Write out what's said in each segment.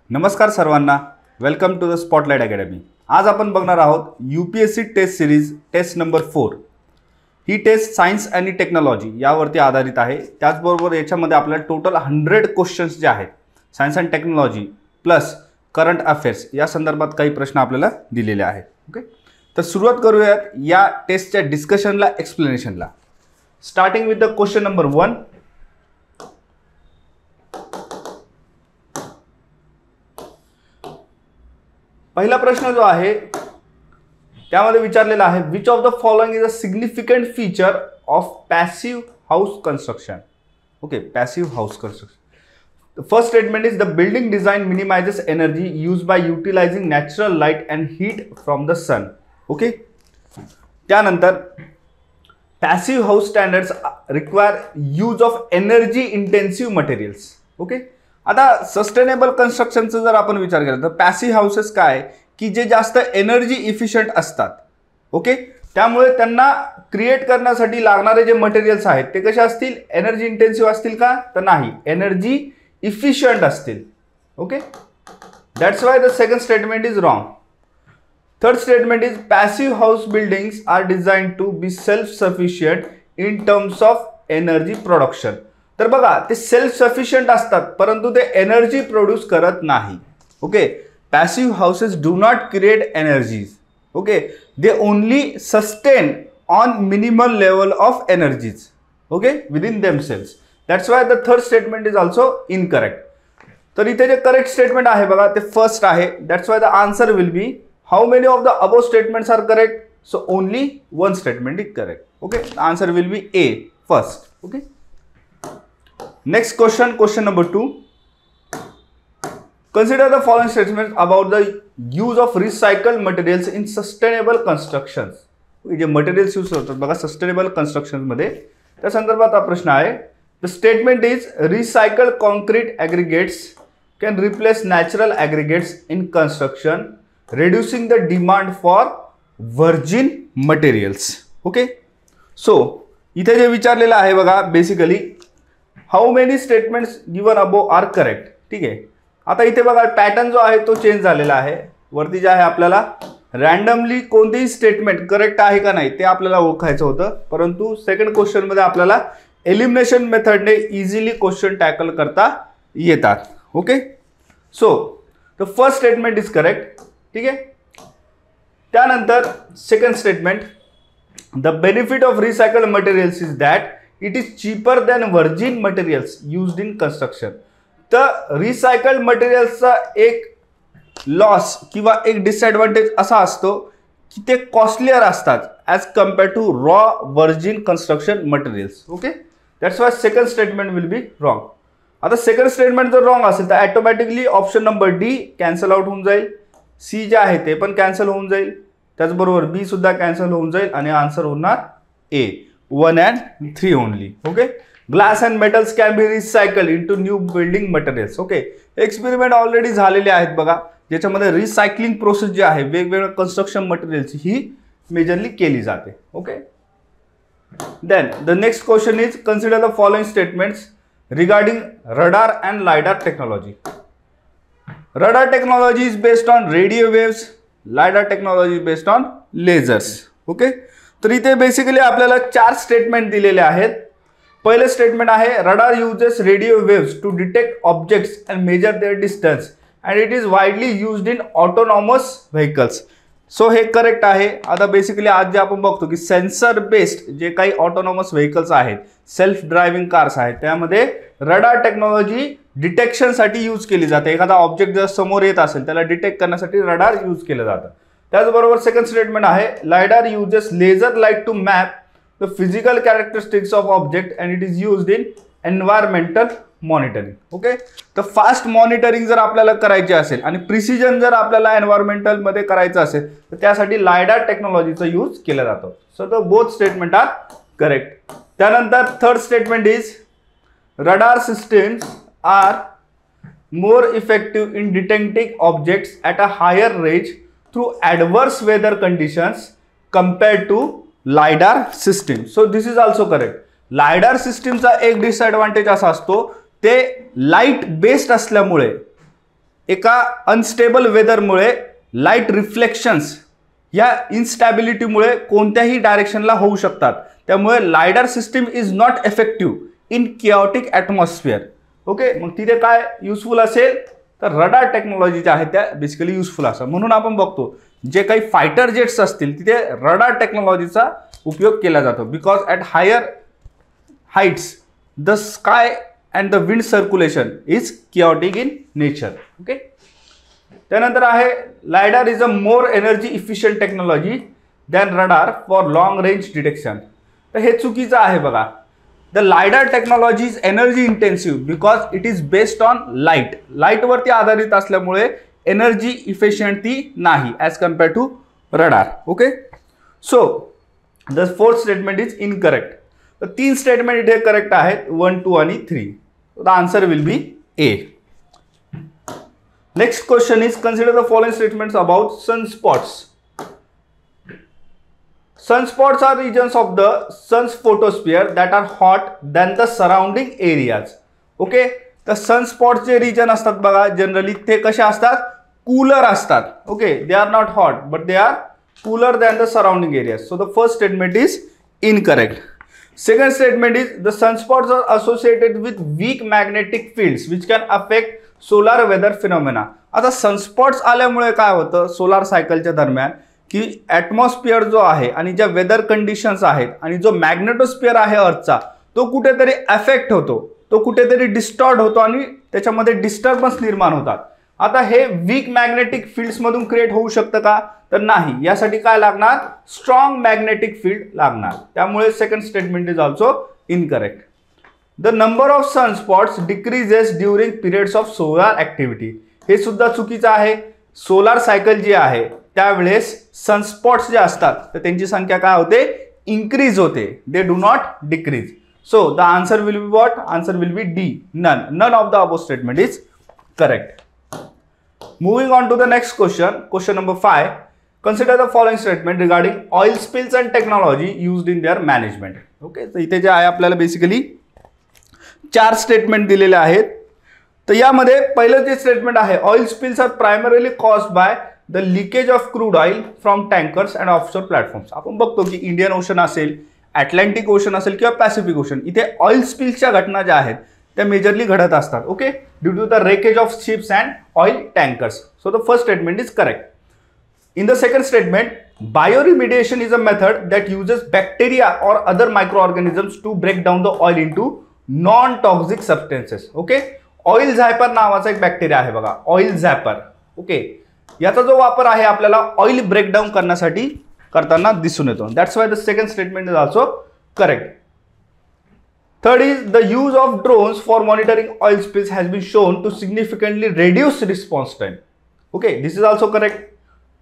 नमस्कार सर्वांना, welcome to the spotlight academy. आज आपण बघणार आहोत UPSC test series test number 4। ही टेस्ट सायन्स आणि टेक्नॉलॉजी यावरती आधारित आहे। त्याचबरोबर याच्यामध्ये आपल्याला टोटल 100 क्वेश्चन्स जे आहेत science and technology plus current affairs या संदर्भात काही प्रश्न आपल्याला दिलेले आहेत। ओके, तर सुरुवात करूयात या टेस्टच्या डिस्कशनला, एक्सप्लेनेशनला। Starting with the question number 1। पहिला प्रश्न जो आहे त्यामध्ये विचारलेला आहे, which of the following is a significant feature of passive house construction. Okay, passive house construction. The first statement is the building design minimises energy use by utilising natural light and heat from the sun. Okay, त्यानंतर passive house standards require use of energy intensive materials. Okay, आता sustainable कन्स्ट्रक्शनचा जर आपण विचार केला तर passive houses काय की जे जास्त एनर्जी इफिशियंट असतात। ओके, त्यामुळे त्यांना क्रिएट करण्यासाठी लागणारे जे मटेरियल्स आहेत ते कसे असतील, एनर्जी इंटेन्सिव्ह असतील का, तर नाही, एनर्जी इफिशियंट असतील। Okay, that's why the second statement is wrong. Third statement is passive house buildings are designed to be self sufficient in terms of energy production. तर बघा, ते सेल्फ सफिशियंट असतात परंतु ते एनर्जी प्रोड्यूस करत नाही। Okay, passive houses do not create energies. Okay, they only sustain on minimal level of energies. Okay, within themselves. That's why the third statement is also incorrect. तर इथे जे correct statement आहे बघा ते first आहे। That's why the answer will be, how many of the above statements are correct, so only one statement is correct. Okay, answer will be A first. Okay, next question number 2. Consider the following statements about the use of recycled materials in sustainable constructions. जे materials use होतात बघा sustainable construction मध्ये, त्या संदर्भात हा प्रश्न आहे। The statement is recycled concrete aggregates can replace natural aggregates in construction, reducing the demand for virgin materials. Okay, so इथे जे विचारलेलं आहे बघा basically, how many statements given above are correct. ठीक आहे, आता इथे बघा पॅटर्न जो आहे तो चेंज झालेला आहे। वरती जे आहे आपल्याला रँडमली कोणतेही स्टेटमेंट करेक्ट आहे का नाही ते आपल्याला ओळखायचं होतं, परंतु सेकंड क्वेश्चन मध्ये आपल्याला एलिमिनेशन मेथडने इझिली क्वेश्चन टॅकल करता येतात। Okay, so the first statement is correct. ठीक आहे, त्यानंतर second statement, the benefit of recycled materials is that it is cheaper than virgin materials used in construction. तर recycled मटेरियल्सचा एक loss किंवा एक disadvantage असा असतो की ते कॉस्टलियर असतात as compare to raw virgin construction materials. Okay, that's why second statement will be wrong. आता सेकंड स्टेटमेंट जर रॉंग असेल तर automatically option number D cancel out होऊन जाईल, सी जे आहे ते पण कॅन्सल होऊन जाईल, त्याचबरोबर बी सुद्धा कॅन्सल होऊन जाईल आणि आन्सर होणार ए 1 and 3 only. Okay, glass and metals can be recycled into new building materials. Okay, experiment already झालेले आहेत बघा ज्याच्यामध्ये रिसायकलिंग प्रोसेस जी आहे वेगवेगळ्या कन्स्ट्रक्शन मटेरियलची ही मेजरली केली जाते। Okay, then the next question is, consider the following statements regarding radar and lidar technology. Radar technology is based on radio waves, lidar technology based on lasers. Okay, तर इथे basically आपल्याला 4 statement दिलेले आहेत। पहिले statement आहे, radar uses radio waves to detect objects and measure their distance and it is widely used in autonomous vehicles. So हे correct आहे। आता बेसिकली आज जे आपण बघतो की सेन्सर बेस्ड जे काही ऑटोनॉमस व्हेकल्स आहेत, सेल्फ ड्रायव्हिंग कार्स आहेत, त्यामध्ये रडार टेक्नॉलॉजी डिटेक्शनसाठी यूज केली जाते। एखादा ऑब्जेक्ट जर समोर येत असेल त्याला डिटेक्ट करण्यासाठी रडार यूज केलं जातं। त्याचबरोबर सेकंड स्टेटमेंट आहे, lidar uses laser light to map the physical characteristics of object and it is used in environmental monitoring. Okay, तर फास्ट मॉनिटरिंग जर आपल्याला करायची असेल आणि प्रिसिजन जर आपल्याला एन्व्हायरमेंटल मध्ये करायचं असेल तर त्यासाठी लायडार टेक्नॉलॉजीचा यूज केला जातो। So the both statement are correct. त्यानंतर third statement is, radar systems are more effective in detecting objects at a higher range through adverse weather conditions compared to LiDAR system. So this is also correct. LiDAR system चा एक disadvantage असा असतो ते light based असल्यामुळे एका unstable वेदरमुळे light reflections या इनस्टॅबिलिटीमुळे कोणत्याही डायरेक्शनला होऊ शकतात. त्यामुळे lidar system is not effective in chaotic atmosphere. Okay, मग तिथे काय युजफुल असेल तर रडार टेक्नॉलॉजी ज्या आहेत त्या बेसिकली युजफुल असतात. म्हणून आपण बघतो जे काही फायटर जेट्स असतील तिथे रडार टेक्नॉलॉजीचा उपयोग केला जातो. Because at higher heights the sky and the wind circulation is chaotic in nature. Okay, त्यानंतर आहे lidar is a more energy efficient technology than radar for long range detection. तर हे चुकीचं आहे बघा. The lidar technology is energy intensive because it is based on light. लाईटवरती आधारित असल्यामुळे एनर्जी इफिशियंट ती नाही as compare to radar. Okay, so the fourth statement is incorrect. तर 3 स्टेटमेंट इथे करेक्ट आहेत, 1, 2 आणि 3. The answer will be A. Next question is consider the following statements about sunspots. Sunspots are regions of the sun's photosphere that are hot than the surrounding areas. Okay, तर sunspots जे region असतात बघा generally ते कसे असतात, cooler असतात. Okay, they are not hot but they are cooler than the surrounding areas. So the first statement is incorrect. Second statement is the sunspots are associated with weak magnetic fields which can affect solar weather phenomena. आता sunspots आल्यामुळे काय होतं solar सायकलच्या दरम्यान की atmosphere जो आहे आणि ज्या वेदर कंडिशन्स आहेत आणि जो मॅग्नेटोस्फिअर आहे अर्थचा तो कुठेतरी अफेक्ट होतो, तो कुठेतरी डिस्टॉर्ट होतो आणि त्याच्यामध्ये डिस्टर्बन्स निर्माण होतात. आता हे वीक मॅग्नेटिक फील्ड्समधून क्रिएट होऊ शकतं का तर नाही. यासाठी काय लागणार, स्ट्रॉंग मॅग्नेटिक फील्ड लागणार. त्यामुळे second statement is also incorrect. The number of sunspots decreases during periods of solar activity. हे सुद्धा चुकीचं आहे. सोलार सायकल जी आहे त्यावेळेस सनस्पॉट्स जे असतात तर त्यांची संख्या काय होते, इन्क्रीज होते. They do not decrease. So the answer will be what, answer will be D, none of the above statement is correct. Moving on to the next question, question number 5. Consider the following statement regarding oil spills and technology used in their management. Okay, तर इथे जे आहे आपल्याला basically 4 statement दिलेले आहेत. तर यामध्ये पहिलं जे स्टेटमेंट आहे, oil spills are primarily caused by the leakage of crude oil from tankers and offshore platforms. आपण बघतो की इंडियन ओशन असेल, अटलांटिक ओशन असेल किंवा पॅसिफिक ओशन, इथे ऑइल स्पिल्सच्या घटना ज्या आहेत त्या मेजरली घडत असतात. Okay, due to the wreckage of ships and oil tankers. So the first statement is correct. In the second statement, bioremediation is a method that uses bacteria or other microorganisms to break down the oil into non-toxic substances. Okay, oil zapper नावाचा एक bacteria आहे बघा, oil झॅपर. Okay, याचा जो वापर आहे आपल्याला oil breakdown करण्यासाठी करताना दिसून येतो. That's why the second statement is also correct. Third is the use of drones for monitoring oil spills has been shown to significantly reduce response time. Okay, this is also correct.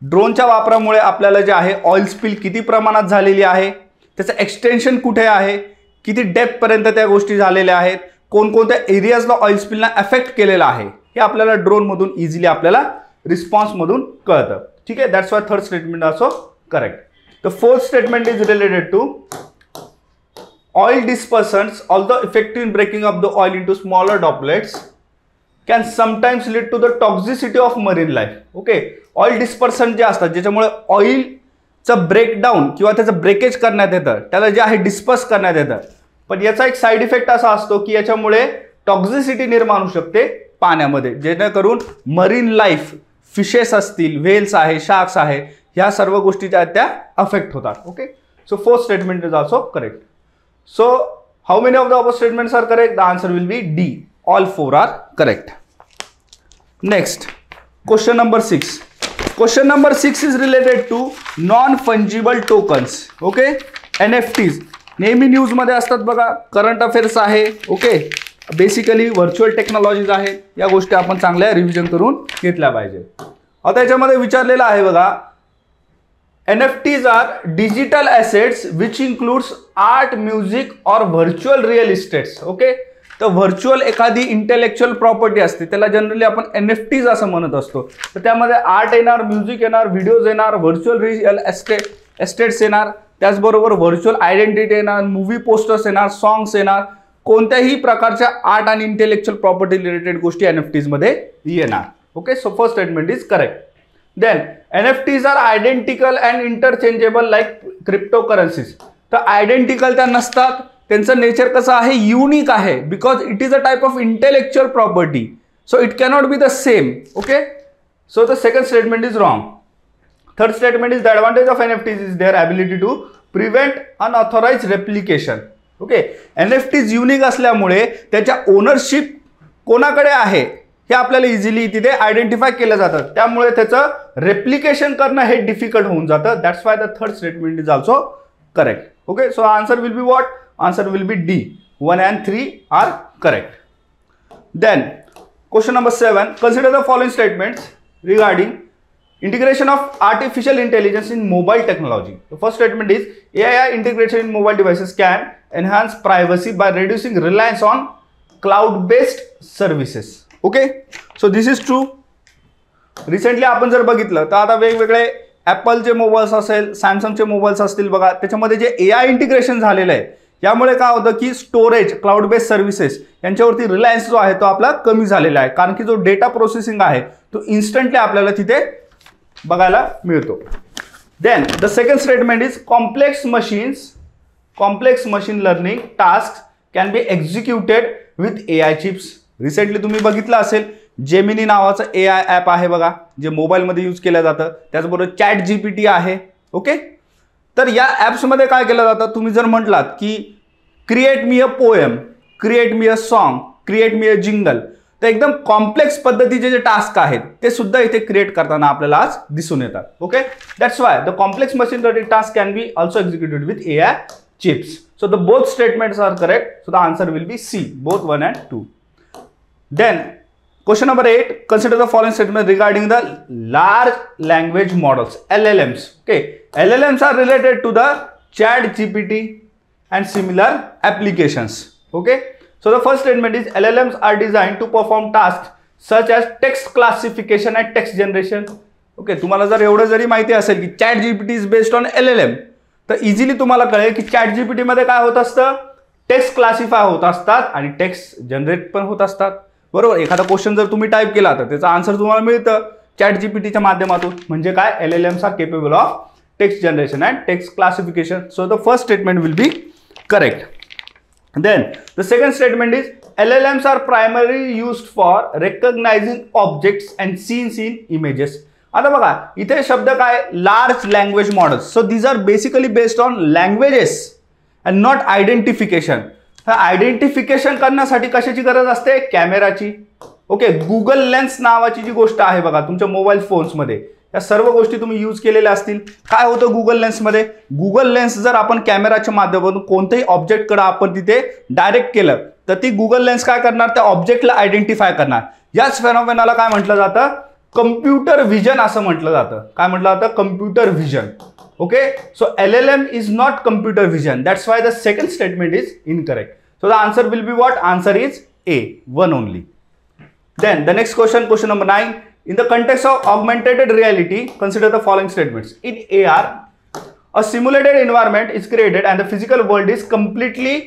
ड्रोनच्या वापरामुळे आपल्याला जे आहे oil spill किती प्रमाणात झालेली आहे, त्याचं एक्सटेन्शन कुठे आहे, किती डेप्थपर्यंत त्या गोष्टी झालेल्या आहेत, कोणकोणत्या एरियाजला ऑइल स्पिलला अफेक्ट केलेला आहे हे आपल्याला ड्रोनमधून इझिली आपल्याला रिस्पॉन्समधून कळतं. ठीक आहे, that's why third statement also correct. The fourth statement is related to oil dispersants although effective in breaking up the oil into smaller droplets can sometimes lead to the toxicity of marine life. Okay, oil dispersant जे असतात ज्याच्यामुळे ऑइलचं breakdown किंवा त्याचं breakage करण्यात येतं त्याला जे आहे डिस्पर्स करण्यात येतं. पण याचा एक साईड इफेक्ट असा असतो की याच्यामुळे टॉक्झिसिटी निर्माण होऊ शकते पाण्यामध्ये, जेणेकरून मरीन लाईफ, फिशेस असतील, व्हेल्स आहे, शार्क्स आहे, ह्या सर्व गोष्टी ज्या आहेत त्या अफेक्ट होतात. Okay, so fourth statement is also correct. So how many of the above statements are correct? The answer will be D, all 4 are correct. Next, question number 6. Question number 6 is related to non-fungible tokens. Okay, NFTs नेहमी न्यूजमध्ये असतात बघा, current affairs आहे. Okay, basically virtual technologies आहेत, या गोष्टी आपण चांगल्या रिव्हिजन करून घेतल्या पाहिजे. आता याच्यामध्ये विचारलेलं आहे बघा, NFTs are digital assets which includes art, music और व्हर्च्युअल रिअल इस्टेट्स. ओके, तर व्हर्च्युअल एखादी इंटेलेक्च्युअल प्रॉपर्टी असते त्याला जनरली आपण NFTs असं म्हणत असतो. तर त्यामध्ये आर्ट येणार, म्युझिक येणार, व्हिडिओज येणार, व्हर्च्युअल रिअल एस्टेट्स येणार, त्याचबरोबर व्हर्च्युअल आयडेंटिटी येणार, मूवी पोस्टर्स येणार, सॉंग्स येणार, कोणत्याही प्रकारच्या आर्ट आणि इंटेलेक्च्युअल प्रॉपर्टी रिलेटेड गोष्टी NFTs मध्ये येणार. Okay, so first statement is correct. Then NFTs are identical and interchangeable like cryptocurrencies. तर आयडेंटिकल त्या नसतात, त्यांचं नेचर कसं आहे, युनिक आहे, because it is a type of intellectual property, so it cannot be the same. Okay, so the second statement is wrong. Third statement is the advantage of NFTs is their ability to prevent unauthorized replication. Okay, NFTs unique असल्यामुळे त्याच्या ownership कोणाकडे आहे हे आपल्याला easily तिथे identify केलं जातं, त्यामुळे त्याचं रेप्लिकेशन करणं हे डिफिकल्ट होऊन जातं. That's why the third statement is also correct. Okay, so answer will be what? Answer will be D. 1 and 3 are correct. Then question number 7, consider the following statements regarding integration of artificial intelligence in mobile technology. The first statement is AI integration in mobile devices can enhance privacy by reducing reliance on cloud-based services. Okay, so this is true. Recently आपण जर बघितलं तर आता वेगवेगळे ॲपलचे mobiles असेल, सॅमसंगचे mobiles असतील बघा, त्याच्यामध्ये जे AI इंटिग्रेशन झालेलं आहे, यामुळे काय होतं की स्टोरेज, क्लाउड बेस्ड सर्व्हिसेस यांच्यावरती रिलायन्स जो आहे तो आपला कमी झालेला आहे, कारण की जो डेटा प्रोसेसिंग आहे तो इन्स्टंटली आपल्याला तिथे बघायला मिळतो. Then the second statement is complex machine learning task can be executed with AI chips. Recently तुम्ही बघितलं असेल जेमिनी नावाचं AI ॲप आहे बघा, जे मोबाईलमध्ये यूज केलं जातं. त्याचबरोबर ChatGPT आहे. ओके, तर या ॲप्समध्ये काय केलं जातं, तुम्ही जर म्हटलात की create me a poem, create me a song, create me a jingle, तर एकदम कॉम्प्लेक्स पद्धतीचे जे टास्क आहेत ते सुद्धा इथे क्रिएट करताना आपल्याला आज दिसून येतात. Okay, that's why the complex machine learning task can be also executed with AI chips. So the both statements are correct. So the answer will be C, both 1 and 2. Then question number 8, consider the following statement regarding the large language models, LLMs. Okay, LLMs are related to the ChatGPT and similar applications. Okay, so the first statement is LLMs are designed to perform tasks such as text classification and text generation. Okay, तुम्हाला जर एवढं जरी माहिती असेल की ChatGPT is based on LLM, तर easily तुम्हाला कळेल की ChatGPT मध्ये काय होत असतं, टेक्स्ट क्लासिफाय होत असतात आणि टेक्स्ट जनरेट पण होत असतात. बरोबर, एखादा क्वेश्चन जर तुम्ही टाईप केला तर त्याचं आन्सर तुम्हाला मिळतं ChatGPTच्या माध्यमातून. म्हणजे काय, LLMs are capable of text generation and text classification. So the first statement will be correct. Then the second statement is LLMs are primarily used for recognizing objects and scenes in images. आता बघा इथे शब्द काय, large language models. So these are basically based on languages and not identification. Identification करण्यासाठी कशाची गरज असते, कॅमेराची. Okay, Google lens नावाची जी गोष्ट आहे बघा तुमच्या मोबाईल फोन्समध्ये, या सर्व गोष्टी तुम्ही यूज केलेल्या असतील. काय होतं गुगल लेन्समध्ये, गुगल लेन्स जर आपण कॅमेराच्या माध्यमातून कोणत्याही ऑब्जेक्टकडे आपण तिथे डायरेक्ट केलं तर ती गुगल लेन्स काय करणार, त्या ऑब्जेक्टला आयडेंटिफाय करणार. याच फेनॉमेनाला काय म्हटलं जातं, कम्प्युटर व्हिजन असं म्हटलं जातं. काय म्हटलं जातं, computer vision. Okay, so LLM is not computer vision. That's why the second statement is incorrect. So the answer will be what? Answer is A, 1 only. Then the next question, question number 9. In the context of augmented reality, consider the following statements. In AR, a simulated environment is created and the physical world is completely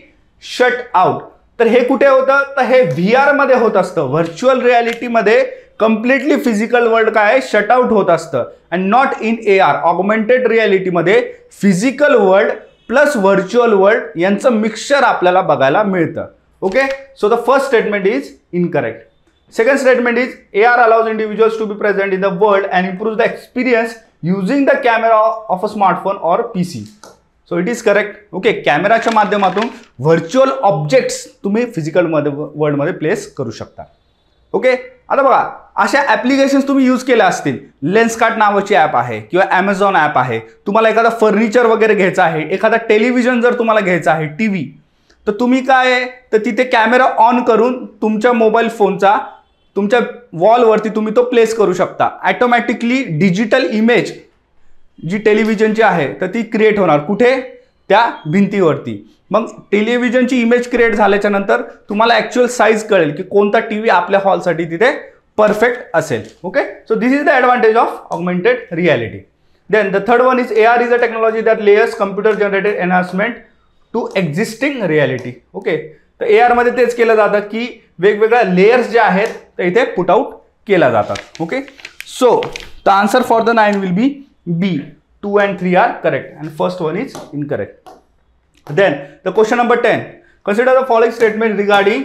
shut out. तर हे कुठे होतं, तर हे VR मध्ये होत असतं. Virtual reality मध्ये कम्प्लिटली फिजिकल वर्ल्ड काय शट आउट होत असतं. And not in AR, augmented रियालिटीमध्ये physical world plus virtual world यांचं मिक्सचर आपल्याला बघायला मिळतं. Okay, so the first statement is incorrect. Second statement is AR allows individuals to be present in the world and improves the experience using the camera of a smartphone or PC. So it is correct. Okay, कॅमेराच्या माध्यमातून virtual objects तुम्ही physical world मध्ये place करू शकता. Okay, आता बघा अशा applications तुम्ही use केल्या असतील. लेन्सकार्ट नावाची ॲप आहे किंवा Amazon ॲप आहे. तुम्हाला एखादा फर्निचर वगैरे घ्यायचा आहे, एखादा टेलिव्हिजन जर तुम्हाला घ्यायचा आहे, टीव्ही, तर तुम्ही काय आहे तर तिथे कॅमेरा ऑन करून तुमच्या मोबाईल फोनचा तुमच्या वॉलवरती तुम्ही तो प्लेस करू शकता. ॲटोमॅटिकली डिजिटल इमेज जी टेलिव्हिजनची आहे तर ती क्रिएट होणार कुठे, त्या भिंतीवरती. मग टेलिव्हिजनची इमेज क्रिएट झाल्याच्या नंतर तुम्हाला ॲक्च्युअल साईज कळेल की कोणता टीव्ही आपल्या हॉलसाठी तिथे परफेक्ट असेल. Okay, so this is the advantage of augmented reality. Then the third one is AR is a technology that layers computer generated enhancement to existing reality. Okay, तर AR मध्ये तेच केलं जातं की वेगवेगळ्या लेयर्स ज्या आहेत ते इथे पुट आउट केल्या जातात. Okay, so the answer for the 9 will be B. 2 and 3 are correct and first one is incorrect. Then the question number 10. Consider the following statement regarding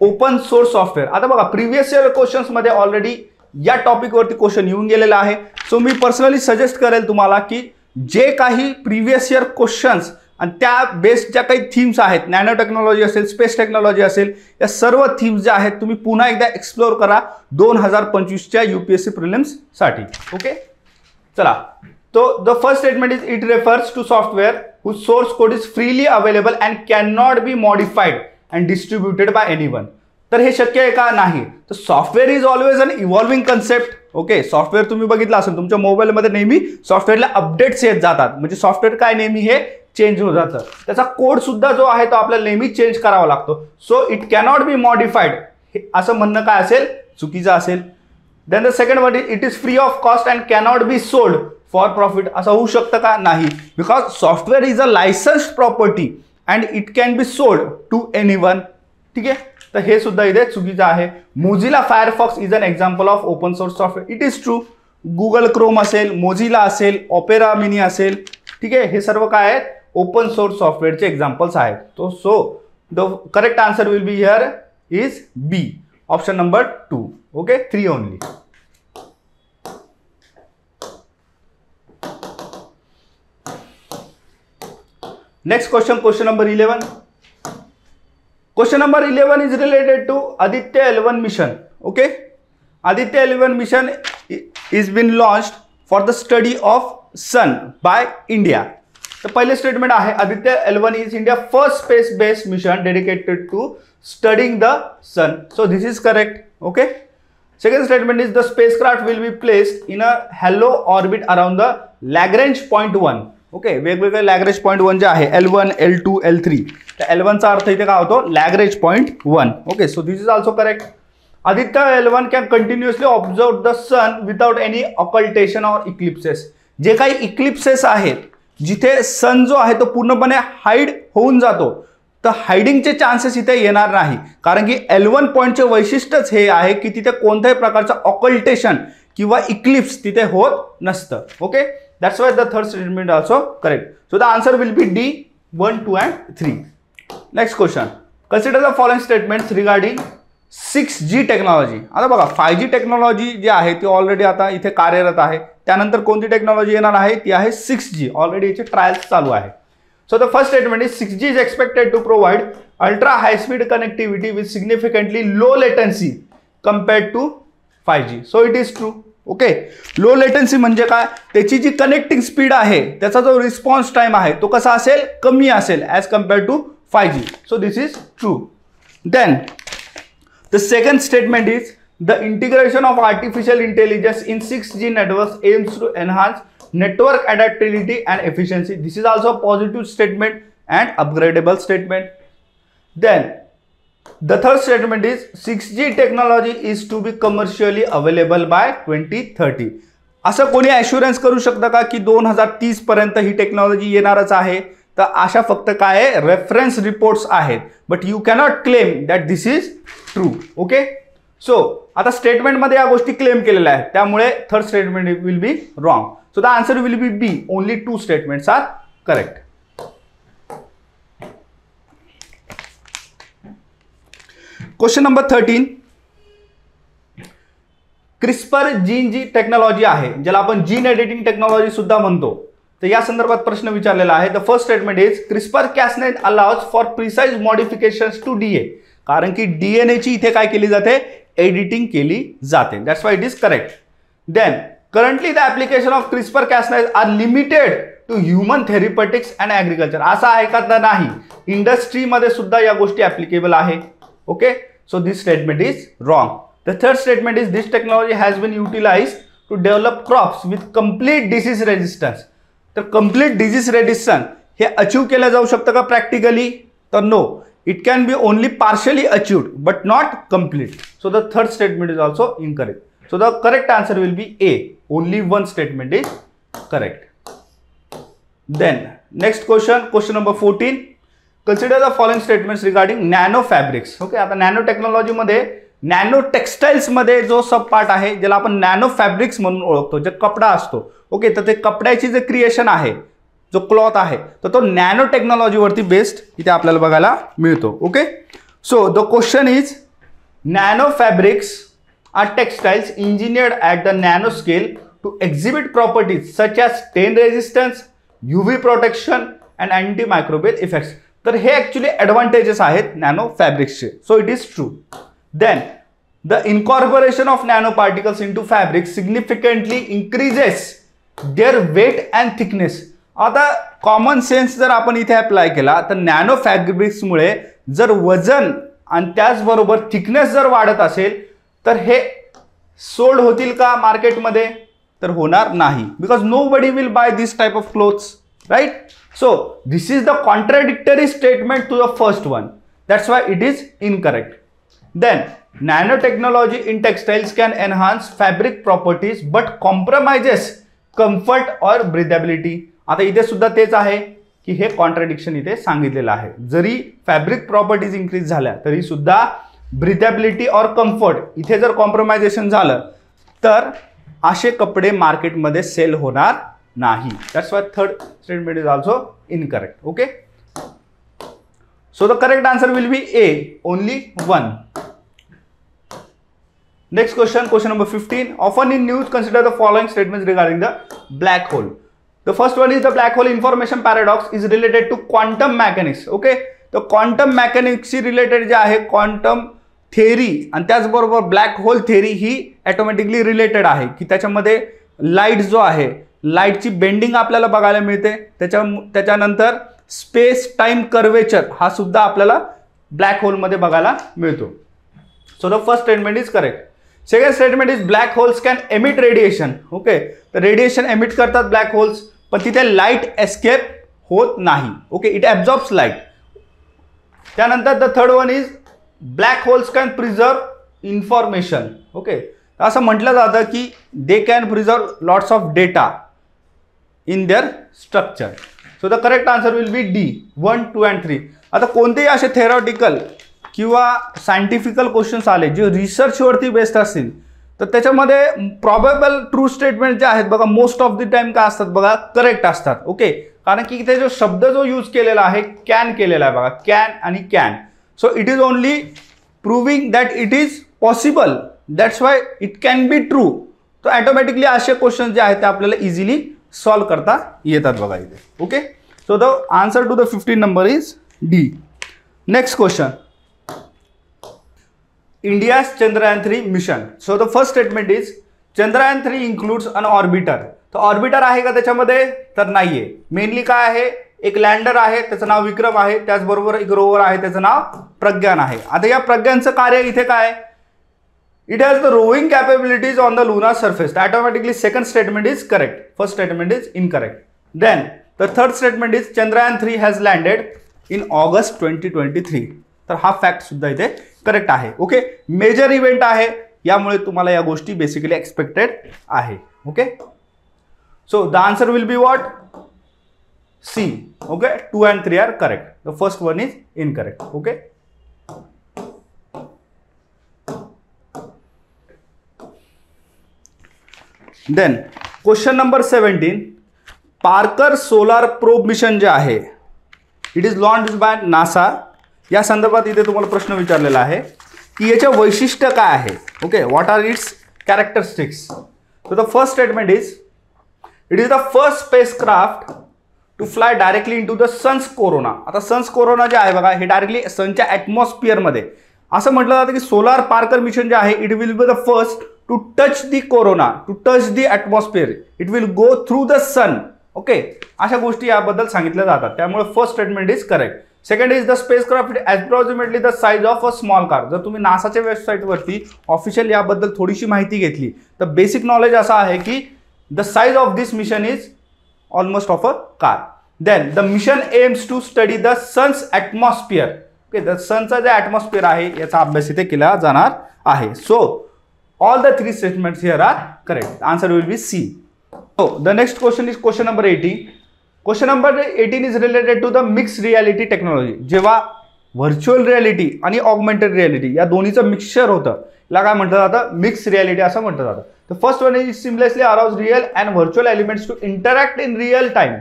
open source software. आता बघा previous year questions मध्ये already या topic वरती question येऊन गेलेला आहे. So मी personally suggest करेल तुम्हाला की जे काही प्रिव्हियस इयर क्वेश्चन्स आणि त्या बेस्ड ज्या काही थीम्स आहेत, नॅनो टेक्नॉलॉजी असेल, स्पेस टेक्नॉलॉजी असेल, या सर्व थीम्स ज्या आहेत तुम्ही पुन्हा एकदा एक्सप्लोर करा 2025च्या UPSC प्रिलिम्स साठी. ओके, चला. So the first statement is it refers to software whose source code is freely available and cannot be modified and distributed by anyone. तर हे शक्य आहे का? नाही. तर software is always an evolving concept. Okay, software तुम्ही बघितलं असेल तुमच्या मोबाईलमध्ये नेहमी सॉफ्टवेअरला अपडेट्स येत जातात. म्हणजे सॉफ्टवेअर काय नेहमी हे चेंज होत जातं. त्याचा कोड सुद्धा जो आहे तो आपल्याला नेहमी चेंज करावा लागतो. So it cannot be modified असं म्हणणं काय असेल? चुकीचं असेल. Then the second word is it is free of cost and cannot be sold for profit. असं होऊ शकतं का? नाही. Because software is a licensed property and it can be sold to anyone. ठीक आहे, तर हे सुद्धा इथे चुकीचं आहे. Mozilla Firefox is an example of open source software. It is true. Google Chrome असेल, मोझिला असेल, ऑपेरा मिनी असेल, ठीक आहे, हे सर्व काय आहेत? ओपन सोर्स सॉफ्टवेअरचे एक्झाम्पल्स आहेत. तो so the correct answer will be here is B, option number 2. Okay, 3 only. Next question, question number 11. Question number 11 is related to Aditya L1 mission. Okay, Aditya L1 mission is been launched for the study of sun by India. The पहिले statement आहे Aditya L1 is India first space based mission dedicated to studying the sun. So this is correct. Okay. Second statement is the spacecraft will be placed in a halo orbit around the Lagrange point 1. Okay, वेगवेगळे Lagrange point 1 जे आहे L1, L2, L3. तर L1 चा अर्थ इथे काय होतो? Lagrange point 1. Okay, so this is also correct. Aditya L1 can continuously observe the sun without any occultation or eclipses. जे काही इक्लिप्सेस आहेत, जिथे सन जो आहे तो पूर्णपणे हाईड होऊन जातो, तर हायडिंगचे चान्सेस इथे येणार नाही. कारण की L1 पॉईंटचे वैशिष्ट्यच हे आहे की तिथे कोणत्याही प्रकारचं ऑकल्टेशन किंवा इक्लिप्स तिथे होत नसतं. Okay, that's why the third statement also correct. So the answer will be D, 1, 2 and 3. Next question. Consider the following statements regarding 6G technology. आता बघा 5G टेक्नॉलॉजी जी आहे ती ऑलरेडी आता इथे कार्यरत आहे. त्यानंतर कोणती टेक्नॉलॉजी येणार आहे? ती आहे 6G. ऑलरेडी याचे ट्रायल्स चालू आहे. So the first statement is 6G is expected to provide ultra high speed connectivity with significantly low latency compared to 5G. So it is true. Okay, low latency म्हणजे काय? त्याची जी connecting speed आहे, त्याचा जो response time आहे तो कसा असेल? कमी असेल as compared to 5G. So this is true. Then the second statement is the integration of artificial intelligence in 6G network aims to enhance network adaptability and efficiency. This is also positive statement and upgradable statement. Then the third statement is 6G technology is to be commercially available by 2030. असं कोणी assurance करू शकतं का की 2030 पर्यंत ही technology येणारच आहे? तर अशा फक्त काय आहे? रेफरन्स रिपोर्ट्स आहेत. But you cannot claim that this is true. Okay, so आता स्टेटमेंटमध्ये या गोष्टी क्लेम केलेल्या आहेत, त्यामुळे third statement will be wrong. So the answer will be B. Only 2 statements are correct. Question number 13. CRISPR gene जी technology आहे, ज्याला आपण जीन एडिटिंग टेक्नॉलॉजी सुद्धा म्हणतो, तर या संदर्भात प्रश्न विचारलेला आहे. The first statement is CRISPR Cas nine allows for precise modifications to DNA. कारण की डीएनएची इथे काय केली जाते? एडिटिंग केली जाते. That's why it is correct. Then currently the application of CRISPR Cas nine are limited to human therapeutics and agriculture. असं आहे का? तर नाही. इंडस्ट्रीमध्ये सुद्धा या गोष्टी ॲप्लिकेबल आहे. Okay, so this statement is wrong. The third statement is this technology has been utilized to develop crops with complete disease resistance. तर complete disease resistance हे अचीव केलं जाऊ शकतं का प्रॅक्टिकली? तर no, it can be only partially achieved but not complete. So the third statement is also incorrect. So the correct answer will be A. Only one statement is correct. Then next question, question number 14. Consider the following statements regarding nano fabrics. Okay, आता nano टेक्नॉलॉजीमध्ये nano टेक्सटाईल्समध्ये जो सब part आहे ज्याला आपण nano fabrics म्हणून ओळखतो, जे कपडा असतो, ओके, तर ते कपड्याची जे क्रिएशन आहे, जो क्लॉथ आहे, तर तो नॅनो टेक्नॉलॉजीवरती बेस्ड इथे आपल्याला बघायला मिळतो. Okay, so the question is nano fabrics are textiles engineered at the nano scale to exhibit properties such as stain resistance, UV protection and anti microbial effects. तर हे ॲक्च्युली ॲडव्हान्टेजेस आहेत nano फॅब्रिक्सचे. So it is true. Then the incorporation of nano particles into fabric significantly increases their weight and thickness. आता common sense जर आपण इथे apply केला तर नॅनो फॅब्रिक्समुळे जर वजन आणि त्याचबरोबर थिकनेस जर वाढत असेल तर हे सोल्ड होतील का मार्केटमध्ये? तर होणार नाही, because nobody will buy this type of clothes, right? So this is the contradictory statement to the first one. That's why it is incorrect. Then nanotechnology in textiles can enhance fabric properties but compromises comfort or breathability. आता इथे सुद्धा तेच आहे की हे contradiction इथे सांगितलेलं आहे. जरी फॅब्रिक प्रॉपर्टीज इंक्रीज झाल्या तरी सुद्धा ब्रिथॅबिलिटी और कम्फर्ट इथे जर कॉम्प्रोमायझेशन झालं तर असे कपडे मार्केटमध्ये सेल होणार नाही. That's why third statement is also incorrect. Okay, so the correct answer will be A, only one. Next question, question number 15. Often in news, consider the following statements regarding the black hole. The first one is the black hole information paradox is related to quantum mechanics. Okay, तर quantum मॅकॅनिक्सशी related जे आहे quantum theory आणि त्याचबरोबर black hole theory ही automatically related आहे की त्याच्यामध्ये light जो आहे, लाईटची बेंडिंग आपल्याला बघायला मिळते. त्याच्यानंतर स्पेस टाइम कर्वेचर हा सुद्धा आपल्याला ब्लॅक होलमध्ये बघायला मिळतो. So the first statement is correct. Second statement is black holes can emit radiation. Okay, तर रेडिएशन एमिट करतात ब्लॅक होल्स, पण तिथे लाईट एस्केप होत नाही. Okay, it absorbs light. त्यानंतर the third one is black holes can preserve information. Okay, असं म्हटलं जातं की they can preserve lots of data in their structure. So the correct answer will be D, 1, 2 and 3. आता कोणतेही असे theoretical किंवा scientific questions आले जे रिसर्चवरती बेस्ड असतील तर त्याच्यामध्ये प्रॉबेबल ट्रू स्टेटमेंट जे आहेत बघा मोस्ट ऑफ द टाइम काय असतात बघा, करेक्ट असतात. ओके, कारण की इथे जो शब्द जो यूज केलेला आहे कॅन केलेला आहे बघा, कॅन आणि can. So it is only proving that it is possible, that's why it can be true. तर ऑटोमॅटिकली असे क्वेश्चन जे आहेत ते आपल्याला इझिली सॉल्व करता येतात बघा इथे. Okay, so the answer to the 15 number is D. Next question, India's Chandrayaan 3 mission. So the first statement is Chandrayaan 3 includes an orbiter. तर ऑर्बिटर आहे का त्याच्यामध्ये? तर नाहीये. मेनली काय आहे, एक लँडर आहे त्याचं नाव विक्रम आहे, त्याचबरोबर एक रोवर आहे त्याचं नाव प्रज्ञान आहे. आता या प्रज्ञानचं कार्य इथे काय, it has the roving capabilities on the lunar surface. Automatically second statement is correct, first statement is incorrect. Then the third statement is Chandrayaan 3 has landed in August 2023. तर हा फॅक्ट सुद्धा इथे करेक्ट आहे. ओके, मेजर इव्हेंट आहे यामुळे तुम्हाला या गोष्टी बेसिकली एक्सपेक्टेड आहे. Okay, so the answer will be what, C. Okay, 2 and 3 are correct. The first one is incorrect. Okay, then question number 17, Parker solar probe mission जे आहे it is launched by NASA. या संदर्भात इथे तुम्हाला प्रश्न विचारलेला आहे की याचे वैशिष्ट्य काय आहे. Okay, what are its characteristics. So the first statement is it is the first spacecraft to fly directly in to the sun's corona. आता सन्स कोरोना जे आहे बघा हे डायरेक्टली सनच्या ॲटमॉस्फिअरमध्ये. असं म्हटलं जातं की सोलार पार्कर मिशन जे आहे it will be the first to touch the corona, to touch the atmosphere. It will go through the sun. Okay, अशा गोष्टी याबद्दल सांगितल्या जातात, त्यामुळे first statement is correct. Second is the spacecraft approximately the size of a small car. जर तुम्ही नासाच्या वेबसाईटवरती official याबद्दल थोडीशी माहिती घेतली तर बेसिक नॉलेज असा आहे की the size of this mission is almost of a car. Then the mission aims to study the sun's atmosphere. Okay, the सनचा जे ॲटमॉस्फिअर आहे याचा अभ्यास इथे केला जाणार आहे. So all the 3 statements here are correct. Answer will be C. So the next question is question number 18. Question number 18 is related to the mix reality technology. जेव्हा व्हर्च्युअल रियालिटी आणि ऑगमेंटेड रियालिटी या दोन्हीचं mixture होतं, याला काय म्हटलं जातं, mix reality असं म्हटलं जातं. The first one is seamlessly allows real and virtual elements to interact in real time.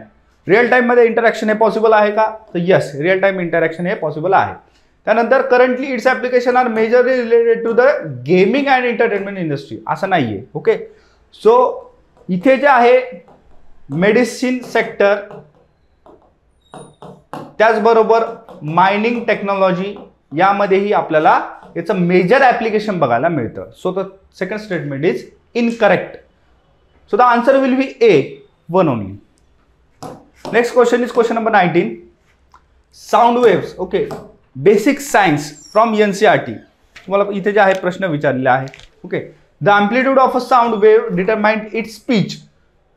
Real टाइममध्ये इंटरॅक्शन हे पॉसिबल आहे का, तर येस, रिअल टाइम इंटरॅक्शन हे पॉसिबल आहे. त्यानंतर currently its application are majorly related to the gaming and entertainment industry, असं नाही आहे. ओके, सो इथे जे आहे मेडिसिन सेक्टर, त्याचबरोबर मायनिंग टेक्नॉलॉजी यामध्येही आपल्याला याचं मेजर ॲप्लिकेशन बघायला मिळतं. So the second statement is incorrect. So the answer will be A, 1 only. Next question is question number 19. Sound waves. Okay, basic science from NCERT. तुम्हाला इथे जे आहे प्रश्न विचारलेला आहे. Okay, the amplitude of a sound wave determined it's speech.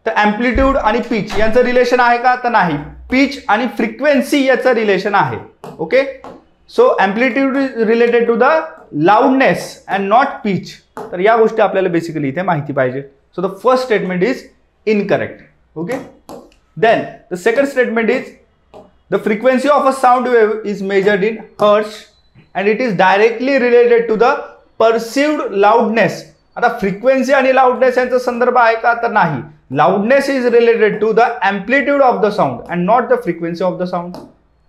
तर amplitude आणि pitch यांचं रिलेशन आहे का, तर नाही. पिच आणि फ्रिक्वेन्सी याचं रिलेशन आहे. Okay, so amplitude is related to the loudness and not pitch. तर या गोष्टी आपल्याला बेसिकली इथे माहिती पाहिजे. So the first statement is incorrect. Okay, then the second statement is the frequency of a sound wave is measured in hertz and it is directly related to the perceived loudness. आता frequency आणि loudness यांचा संदर्भ आहे का, तर नाही. Loudness is related to the amplitude of the sound and not the frequency of the sound.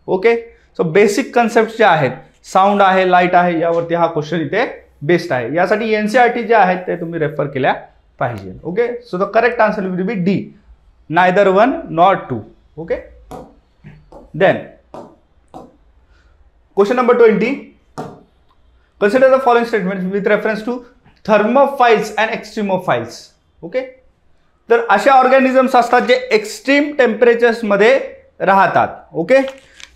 Okay, so basic concept जे आहेत, साऊंड आहे, लाईट आहे, यावरती हा क्वेश्चन इथे बेस्ड आहे. यासाठी NCERT जे आहेत ते तुम्ही रेफर केल्या पाहिजे. Okay, so the correct answer will be D, neither 1 not 2. Okay, then question number 20. Consider the following statement with reference to thermophiles and extremophiles. Okay, तर अशा ऑर्गॅनिझम्स असतात जे एक्स्ट्रीम टेम्परेचर्समध्ये राहतात. ओके,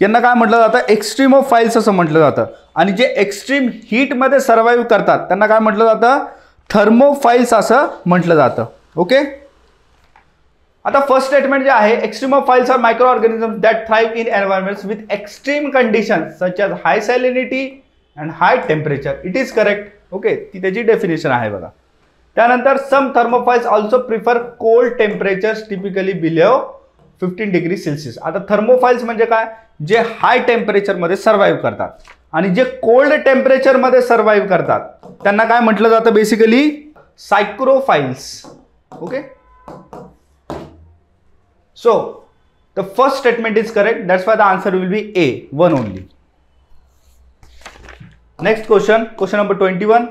यांना काय म्हटलं जातं, एक्स्ट्रीमोफाइल्स असं म्हटलं जातं. आणि जे एक्स्ट्रीम हीटमध्ये सर्व्हाइव्ह करतात त्यांना काय म्हटलं जातं, थर्मोफाइल्स असं म्हटलं जातं. ओके, आता फर्स्ट स्टेटमेंट जे आहे, extremophiles are micro organisms that thrive in environments with extreme conditions such as high salinity and high temperature. It is correct. Okay, ती त्याची डेफिनेशन आहे बघा. त्यानंतर some thermophiles also prefer cold temperatures typically below 15 degree Celsius. आता thermophiles म्हणजे काय, जे हाय टेम्परेचरमध्ये survive करतात आणि जे कोल्ड टेम्परेचरमध्ये सर्व्हाइव्ह करतात त्यांना काय म्हटलं जातं, basically psychrophiles. Okay, so the first statement is correct. That's why the answer will be A, 1 only. Next question, question number 21.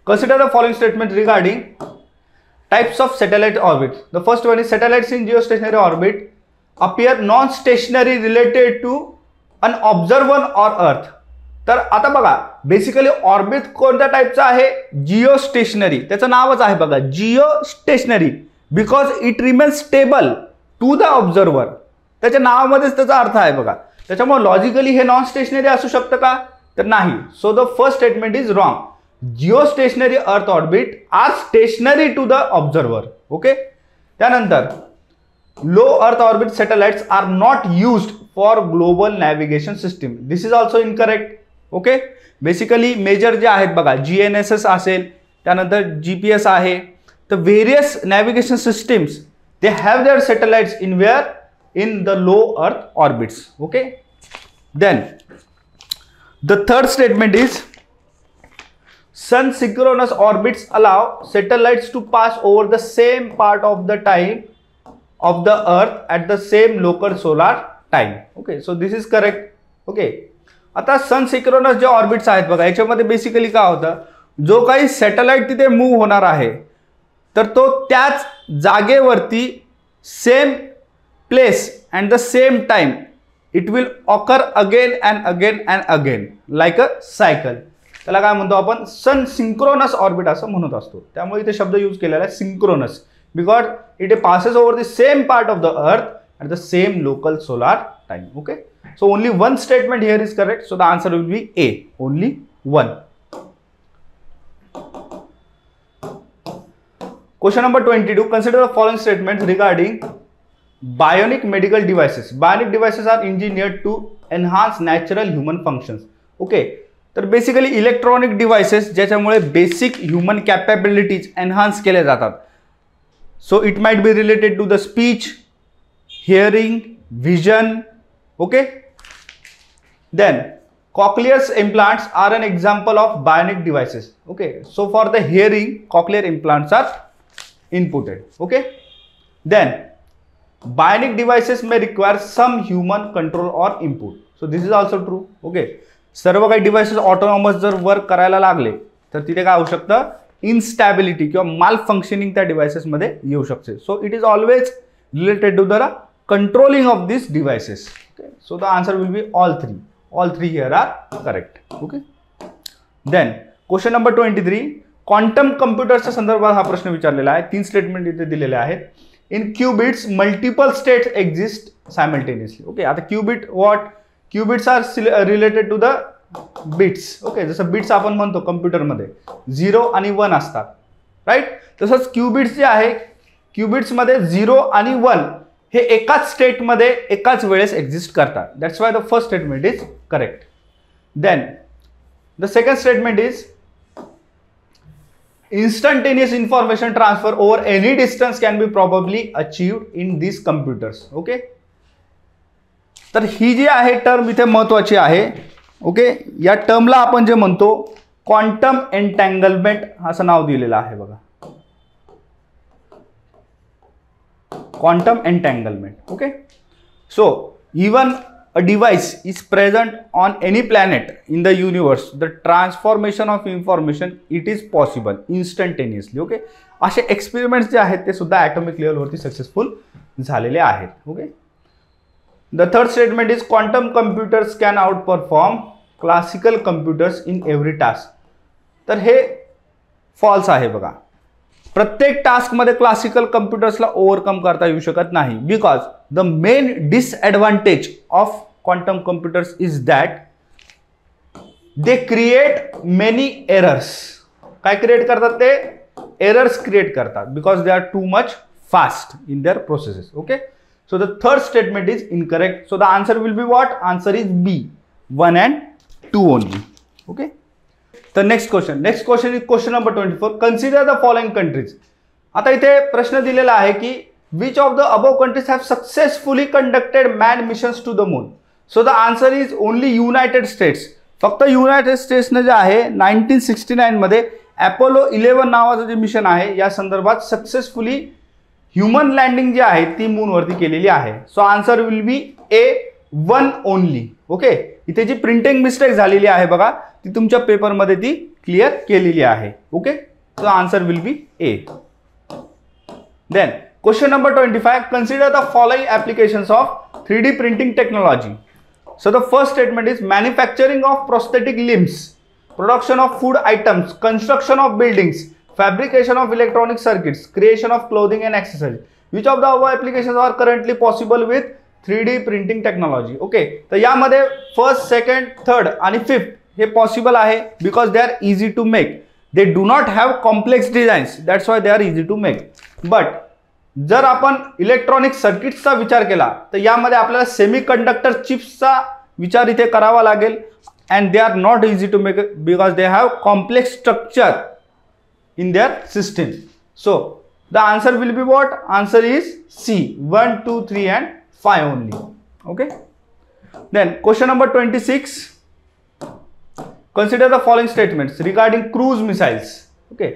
Consider the following statement regarding types of satellite orbit. The first one is satellites in geostationary orbit appear non-stationary related to an observer or Earth. तर आता बघा, basically orbit कोणत्या टाईपचा आहे, Jio stationery. त्याचं नावच आहे बघा, geo stationary, because it remains stable to the observer. त्याच्या नावामध्येच त्याचा अर्थ आहे बघा. त्याच्यामुळे लॉजिकली हे नॉन स्टेशनरी असू शकतं का, तर नाही. So the first statement is wrong. Geostationary earth orbit are stationary to the observer. Okay, त्यानंतर low earth orbit satellites are not used for global navigation system. This is also incorrect. Okay, basically major जे आहेत बघा, GNSS असेल, त्यानंतर GPS आहे, तर various navigation systems they have their satellites in where in the low earth orbits. Okay, then the third statement is sun synchronous orbits allow satellites to pass over the same part of the time of the earth at the same local solar time. Okay, so this is correct. Okay, आता सन synchronous जे orbits आहेत बघा, याच्यामध्ये basically काय होतं, जो काही satellite तिथे मूव्ह होणार आहे तर तो त्याच जागेवरती same place and the same time it will occur again and again and again like a cycle. त्याला काय म्हणतो आपण, सन सिंक्रोनस ऑर्बिट असं म्हणत असतो. त्यामुळे इथे शब्द यूज केलेला आहे synchronous, because it passes over the same part of the अर्थ at the same local solar time. Okay, so only 1 statement here is correct. So the answer will be A, only 1. Question number 22. Consider the following statements regarding bionic medical devices. Bionic devices are engineered to enhance natural human functions. Okay, तर basically electronic devices ज्याच्यामुळे basic human capabilities enhance केल्या जातात. So it might be related to the speech, hearing, vision. Okay, then cochlear implants are an example of bionic devices. Okay, so for the hearing, cochlear implants are inputted. Okay, then bionic devices may require some human control or input. So this is also true. Okay, सर्व काही devices autonomous जर work करायला लागले तर तिथे काय होऊ शकतं, इनस्टॅबिलिटी किंवा माल फंक्शनिंग त्या डिव्हाइसेस मध्ये येऊ शकते. So it is always related to the controlling of this devices. Okay, so the answer will be all three here are correct. Okay, then question number 23, quantum कम्प्युटरच्या संदर्भात हा प्रश्न विचारलेला आहे. 3 स्टेटमेंट इथे दिलेले आहेत. In qubits multiple states exist simultaneously. Okay, आता qubit what, qubits are related to the bits. Okay, जसं बिट्स आपण म्हणतो कम्प्युटरमध्ये 0 आणि 1 असतात, राईट. तसंच क्यूबिट्स जे आहे, क्यूबिट्समध्ये 0 आणि 1 हे एकाच स्टेटमध्ये एकाच वेळेस एक्झिस्ट करतात. That's why the first statement is correct. Then the second statement is instantaneous information transfer over any distance can be probably achieved in these computers. Okay, तर ही जी आहे टर्म इथे महत्वाची आहे. ओके, या टर्मला आपण जे म्हणतो क्वांटम एंटँगलमेंट असं नाव दिलेलं आहे बघा, quantum entanglement. Okay, so even a device is present on any planet in the universe, the transformation of information it is possible instantaneously. Okay, असे एक्सपेरिमेंट्स जे आहेत ते सुद्धा ॲटॉमिक लेवलवरती सक्सेसफुल झालेले आहेत. Okay, the third statement is quantum computers can out perform classical computers in every task. तर हे फॉल्स आहे बघा. प्रत्येक टास्कमध्ये क्लासिकल कम्प्युटर्सला ओव्हरकम करता येऊ शकत नाही. Because the main disadvantage of quantum computers is that they create many errors. काय क्रिएट करतात ते? एरर्स क्रिएट करतात because they are too much fast in their processes. Okay, so the third statement is incorrect. So the answer will be what? Answer is B, 1 and 2 only. Okay, तर next question is question number 24. Consider the following countries. आता इथे प्रश्न दिलेला आहे की which of the above countries have successfully conducted man missions to the moon. So the answer is only United States. फक्त United स्टेट्सने जे आहे 1969 मध्ये अपोलो 11 नावाचं जे मिशन आहे या संदर्भात सक्सेसफुली ह्युमन लँडिंग जी आहे ती मूनवरती केलेली आहे. So answer will B A1 only. Okay, इथे जी प्रिंटिंग मिस्टेक झालेली आहे बघा ती तुमच्या पेपरमध्ये ती क्लिअर केलेली आहे. Okay, so answer will be A. Then question number 25, consider the following applications of 3D printing technology. So the first statement is manufacturing of prosthetic limbs, production of food items, construction of buildings, fabrication of electronic circuits, creation of clothing and accessories. Which of the above applications are currently possible with 3D printing technology? Okay, तर यामध्ये first, second, third आणि fifth हे possible आहे because they are easy to make. They do not have complex designs, that's why they are easy to make. But जर आपण electronic सर्किट्सचा विचार केला तर यामध्ये आपल्याला सेमी कंडक्टर चिप्सचा विचार इथे करावा लागेल. And they are not easy to make because they have complex structure in their system. So the answer will be what? Answer is C, 1, 2, 3 and 5 only. Okay, then question number 26, consider the following statements regarding cruise missiles. Okay,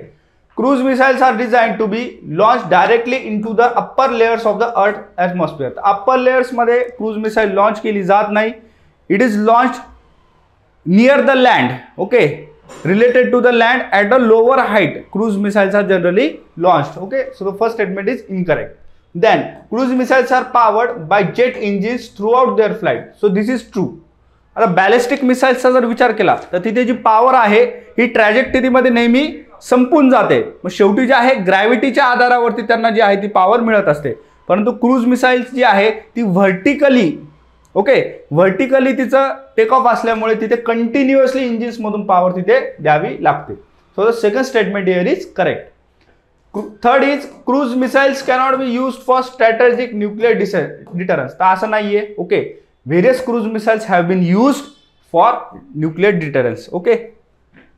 cruise missiles are designed to be launched directly into the upper layers of the earth atmosphere. upper layers मध्ये cruise missile launch केली जात नाही. it is launched near the land. Okay, related to the land at a lower height. Cruise missiles are generally launched. Okay, so the first statement is incorrect. Then cruise missiles are powered by jet engines throughout their flight. So this is true. आता ballistic मिसाईल्सचा जर विचार केला तर तिथे जी power आहे ही ट्रॅजेक्टरीमध्ये नेहमी संपून जाते. मग शेवटी जे आहे ग्रॅव्हिटीच्या आधारावरती त्यांना जी आहे ती पॉवर मिळत असते. परंतु क्रूज मिसाईल्स जी आहे ती व्हर्टिकली, ओके, व्हर्टिकली तिचं टेक ऑफ असल्यामुळे तिथे कंटिन्युअसली इंजिन्समधून पॉवर तिथे द्यावी लागते. So the second statement here is correct. Third is cruise missiles cannot be used for strategic nuclear deterrence. तर असं नाहीये. Okay, various cruise missiles have been used for nuclear deterrence. Okay,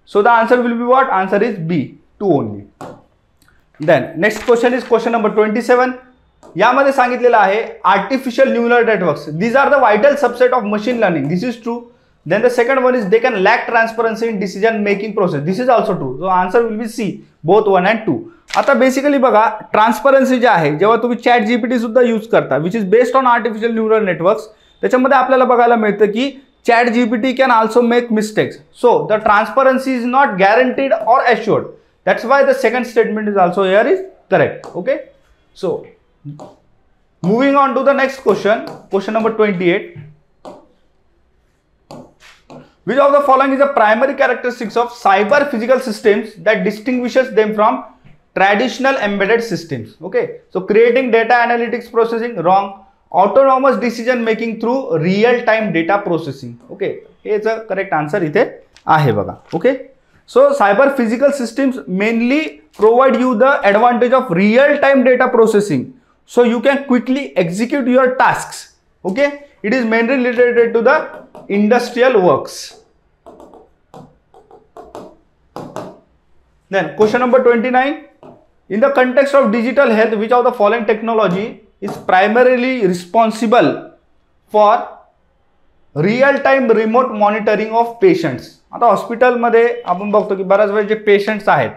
so the answer will be what? Answer is B, 2 only. Then next question is question number 27. यामध्ये सांगितलेलं आहे artificial neural networks, these are the vital subset of machine learning. This is true. Then the second one is they can lack transparency in decision making process. This is also true. So answer will be C, both 1 and 2. आता basically बघा transparency जे आहे जेव्हा तुम्ही chat GPT सुद्धा use करता which is based on artificial neural networks, त्याच्यामध्ये आपल्याला बघायला मिळतं की chat GPT can also make mistakes. So the transparency is not guaranteed or assured. That's why the second statement is also here is correct. Okay, so moving on to the next question, question number 28. Which of the following is the primary characteristics of cyber physical systems that distinguishes them from traditional embedded systems? Okay, so creating data analytics processing, wrong. Autonomous decision making through real time data processing. Okay, here's a correct answer इथे आहे बघा. Okay, so cyber physical systems mainly provide you the advantage of real time data processing, so you can quickly execute your tasks. Okay, it is mainly related to the industrial works. Then question number 29. In the context of digital health, which of the following technology is primarily responsible for real time remote monitoring of patients? आता हॉस्पिटलमध्ये आपण बघतो की बऱ्याच वेळ जे patients आहेत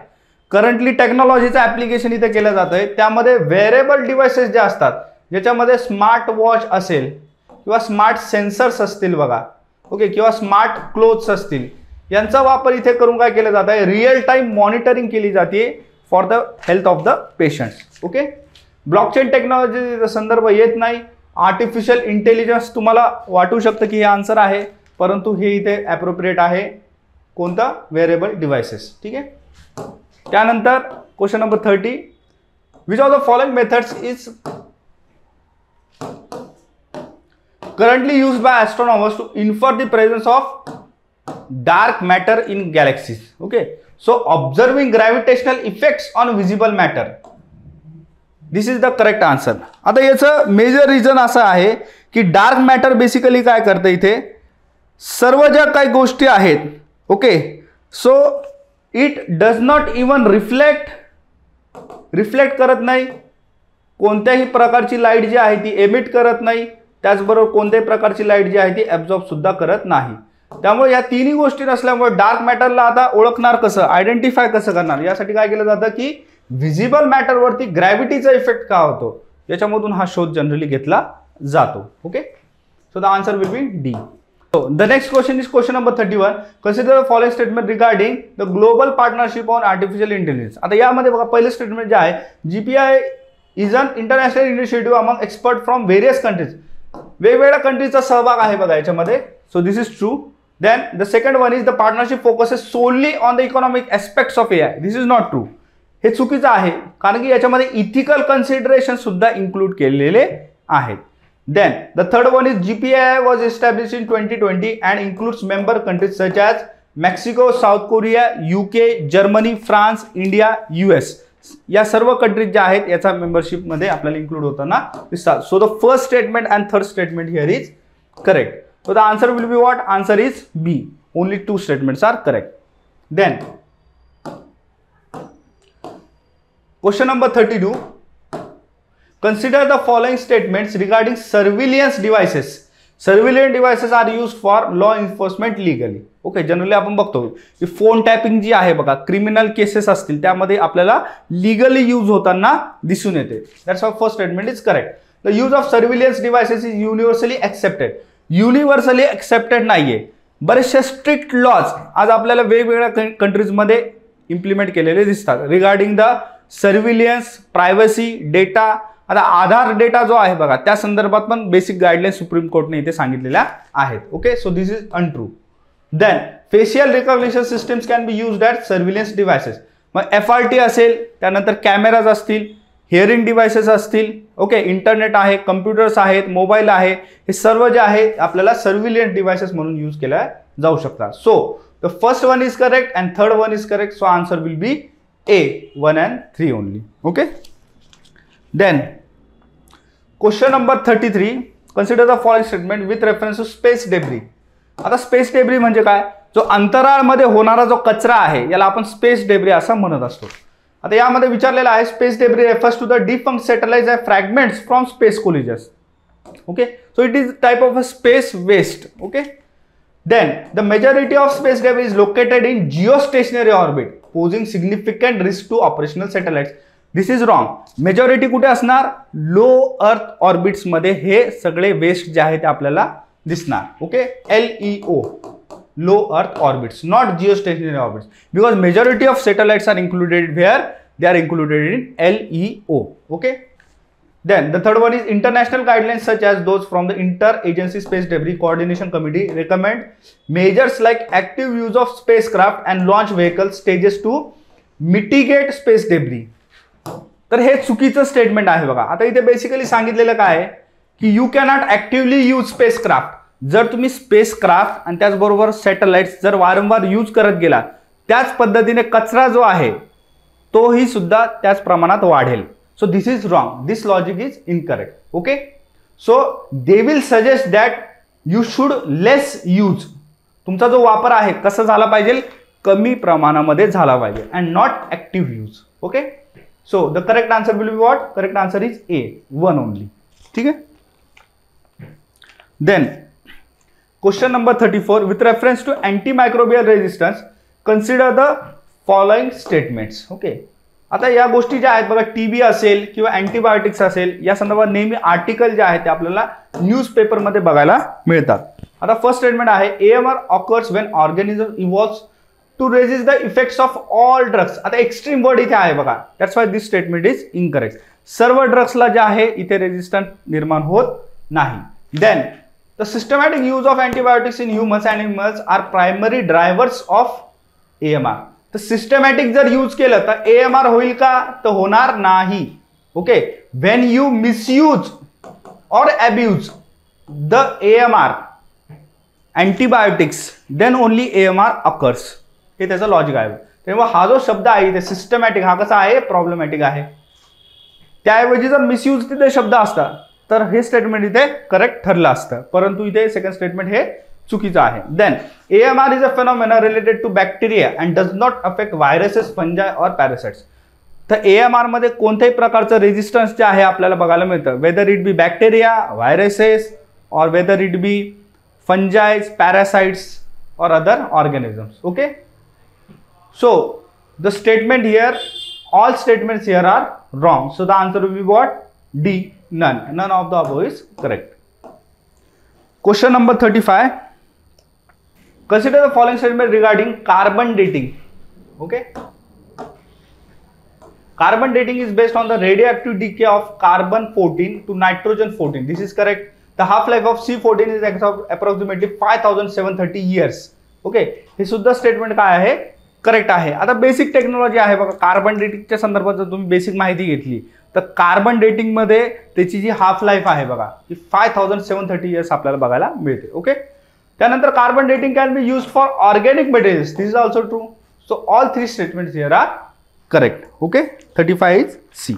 currently टेक्नॉलॉजीचं ॲप्लिकेशन इथे केलं जातं आहे, त्यामध्ये वेअरेबल डिव्हाइसेस जे असतात ज्याच्यामध्ये स्मार्ट वॉच असेल किंवा स्मार्ट सेन्सर्स असतील बघा, ओके, किंवा स्मार्ट क्लोथ्स असतील, यांचा वापर इथे करून काय केलं जात आहे, रिअल टाइम मॉनिटरिंग केली जाते for the health of the patients. Okay, blockchain टेक्नॉलॉजीचा संदर्भ येत नाही. आर्टिफिशियल इंटेलिजन्स तुम्हाला वाटू शकतं की हे आन्सर आहे, परंतु हे इथे ॲप्रोप्रिएट आहे कोणता, वेअरेबल डिव्हाइसेस. ठीक आहे. त्यानंतर question number 30. Which of the following methods is currently used by astronomers to infer the presence of dark matter in galaxies? Okay, so observing gravitational effects on visible matter, this is the correct answer. आता याचं major reason असं आहे की dark matter basically काय करतं, इथे सर्व ज्या काही गोष्टी आहेत, okay, so it does not even reflect करत नाही, कोणत्याही प्रकारची लाईट जी आहे ती एमिट करत नाही, त्याचबरोबर कोणत्याही प्रकारची लाईट जी आहे ती ॲब्झॉर्ब सुद्धा करत नाही. त्यामुळे या तिन्ही गोष्टी नसल्यामुळे डार्क मॅटरला आता ओळखणार कसं, आयडेंटिफाय कसं करणार, यासाठी काय केलं जातं की व्हिजिबल मॅटरवरती ग्रॅव्हिटीचा इफेक्ट का होतो याच्यामधून हा शोध जनरली घेतला जातो. Okay, so the answer will be D. So the next question is question number 31. Consider the following statement regarding the global partnership on artificial intelligence. आता यामध्ये बघा पहिलं स्टेटमेंट जे आहे, GPI is an international initiative among experts from various countries. वेगवेगळ्या कंट्रीचा सहभाग आहे बघा याच्यामध्ये. So this is true. Then the second one is the partnership focuses solely on the economic aspects of AI. This is not true. हे चुकीचं आहे कारण की याच्यामध्ये इथिकल कन्सिडरेशन सुद्धा इन्क्लूड केलेले आहेत. Then the third one is GPI was established in 2020 and includes member countries such as Mexico, South Korea, UK, Germany, France, India, US. या सर्व कंट्रीज ज्या आहेत याचा मेंबरशिप मध्ये आपल्याला इन्क्लूड होताना दिसतात. So the first statement and third statement here is correct. So the answer will be what? Answer is B. Only two statements are correct. Then question number 32. Consider the following statements regarding surveillance devices. Surveillance devices are used for law enforcement legally. Okay, generally आपण बघतो की phone tapping जी आहे बघा, criminal cases असतील त्यामध्ये आपल्याला legally use होताना दिसून येते. That's our first statement is correct. The use of surveillance devices is universally accepted. Universally accepted नाहीये. बरेचसे स्ट्रिक्ट लॉज आज आपल्याला वेगवेगळ्या कंट्रीजमध्ये इम्प्लिमेंट केलेले दिसतात regarding the surveillance, privacy, data. आता आधार डेटा जो आहे बघा त्या संदर्भात पण बेसिक गाईडलाईन सुप्रीम कोर्टने इथे सांगितलेल्या आहेत. Okay, so this is untrue. Then facial recognition systems can be used at surveillance devices. मग FRT असेल, त्यानंतर कॅमेराज असतील, हिअरिंग डिव्हाइसेस असतील, ओके, इंटरनेट आहे, कम्प्युटर्स आहेत, मोबाईल आहे, हे सर्व जे आहे आपल्याला सर्व्हिलन्स डिव्हाइसेस म्हणून यूज केल्या जाऊ शकतात. So the first one is correct and third one is correct. So answer will be A, 1 and 3 only. Okay. Then question number 33. Consider the following statement with reference to space debris. आता space debris म्हणजे काय, जो अंतराळमध्ये होणारा जो कचरा आहे याला आपण स्पेस डेब्री असं म्हणत असतो. आता यामध्ये विचारलेलं आहे space debris refers to the defunct satellites and fragments from space collisions. Okay, so it is type of a space waste. Okay, Then the majority of space debris is located in geostationary orbit, posing significant risk to operational satellites. This is wrong. Majority कुठे असणार? Low earth orbits मध्ये हे सगळे waste जे आहे ते आपल्याला दिसणार. Okay, LEO, low earth orbits, not geostationary orbits, because majority of satellites are included where they are included in LEO. Okay. Then the third one is international guidelines such as those from the Inter-Agency Space Debris Coordination Committee recommend measures like active use of spacecraft and launch vehicle stages to mitigate space debris. तर हे चुकीचं statement आहे बघा. आता इथे basically सांगितलेलं काय आहे की you cannot actively use spacecraft. जर तुम्ही स्पेसक्राफ्ट आणि त्याचबरोबर सॅटेलाइट्स जर वारंवार यूज करत गेला, त्याच पद्धतीने कचरा जो आहे तोही सुद्धा त्याच प्रमाणात वाढेल. So this is wrong. This logic is incorrect. Okay. So they will suggest that you should less use. तुमचा जो वापर आहे कसा झाला पाहिजे? कमी प्रमाणामध्ये झाला पाहिजे and not active use. Okay. So the correct answer will be what? Correct answer is A, 1 only. ठीक है? Then question number 34, with reference to antimicrobial resistance, consider the following statements. Okay. आता या गोष्टी ज्या आहेत बघा, टीबी असेल किंवा अँटीबायोटिक्स असेल, या संदर्भात नेहमी आर्टिकल जे आहेत ते आपल्याला न्यूजपेपरमध्ये बघायला मिळतात. आता फर्स्ट स्टेटमेंट आहे AMR occurs when organism evolves to resist the effects of all drugs. आता एक्स्ट्रीम वर्ड इथे आहे बघा, that's why this statement is incorrect. सर्व ड्रग्सला जे आहे इथे रेजिस्टन्स निर्माण होत नाही. Then the systematic use of antibiotics in humans and animals are primary drivers of AMR. तर सिस्टमॅटिक जर यूज केलं तर AMR होईल का? तर होणार नाही. ओके, व्हेन यू मिसयूज और abuse the AMR antibiotics then only AMR occurs. हे त्याचं लॉजिक आहे. तेव्हा हा जो शब्द आहे इथे सिस्टमॅटिक, हा कसा आहे? प्रॉब्लेमॅटिक आहे. त्याऐवजी जर मिसयूज तिथे शब्द असता तर हे स्टेटमेंट इथे करेक्ट ठरलं असतं, परंतु इथे सेकंड स्टेटमेंट हे चुकीचं आहे. Then AMR is a phenomena related to bacteria and does not affect viruses, fungi और पॅरासाइट्स. तर AMR मध्ये कोणत्याही प्रकारचं रेजिस्टन्स जे आहे आपल्याला बघायला मिळतं, whether it be bacteria, viruses और whether it be fungi, parasites और other organisms. Okay, so the statement here, all statements here are wrong. So the answer will be what? D, none of the above is correct. Question number 35. Consider the following statement regarding carbon dating. Okay. Carbon dating is based on the radioactive decay of carbon 14 to nitrogen 14. This is correct. The half-life of C14 is approximately 5730 years. Okay. हे सुद्धा statement काय आहे? Correct आहे. आता basic technology आहे बघा, carbon डेटिंगच्या संदर्भात जर तुम्ही बेसिक माहिती घेतली तर कार्बन डेटिंग मध्ये त्याची जी हाफ लाईफ आहे बघा ती 5730 इयर्स आपल्याला बघायला मिळते. ओके, त्यानंतर carbon dating can be used for organic materials. This is also true. So all three statements here are correct. Okay, 35 is C.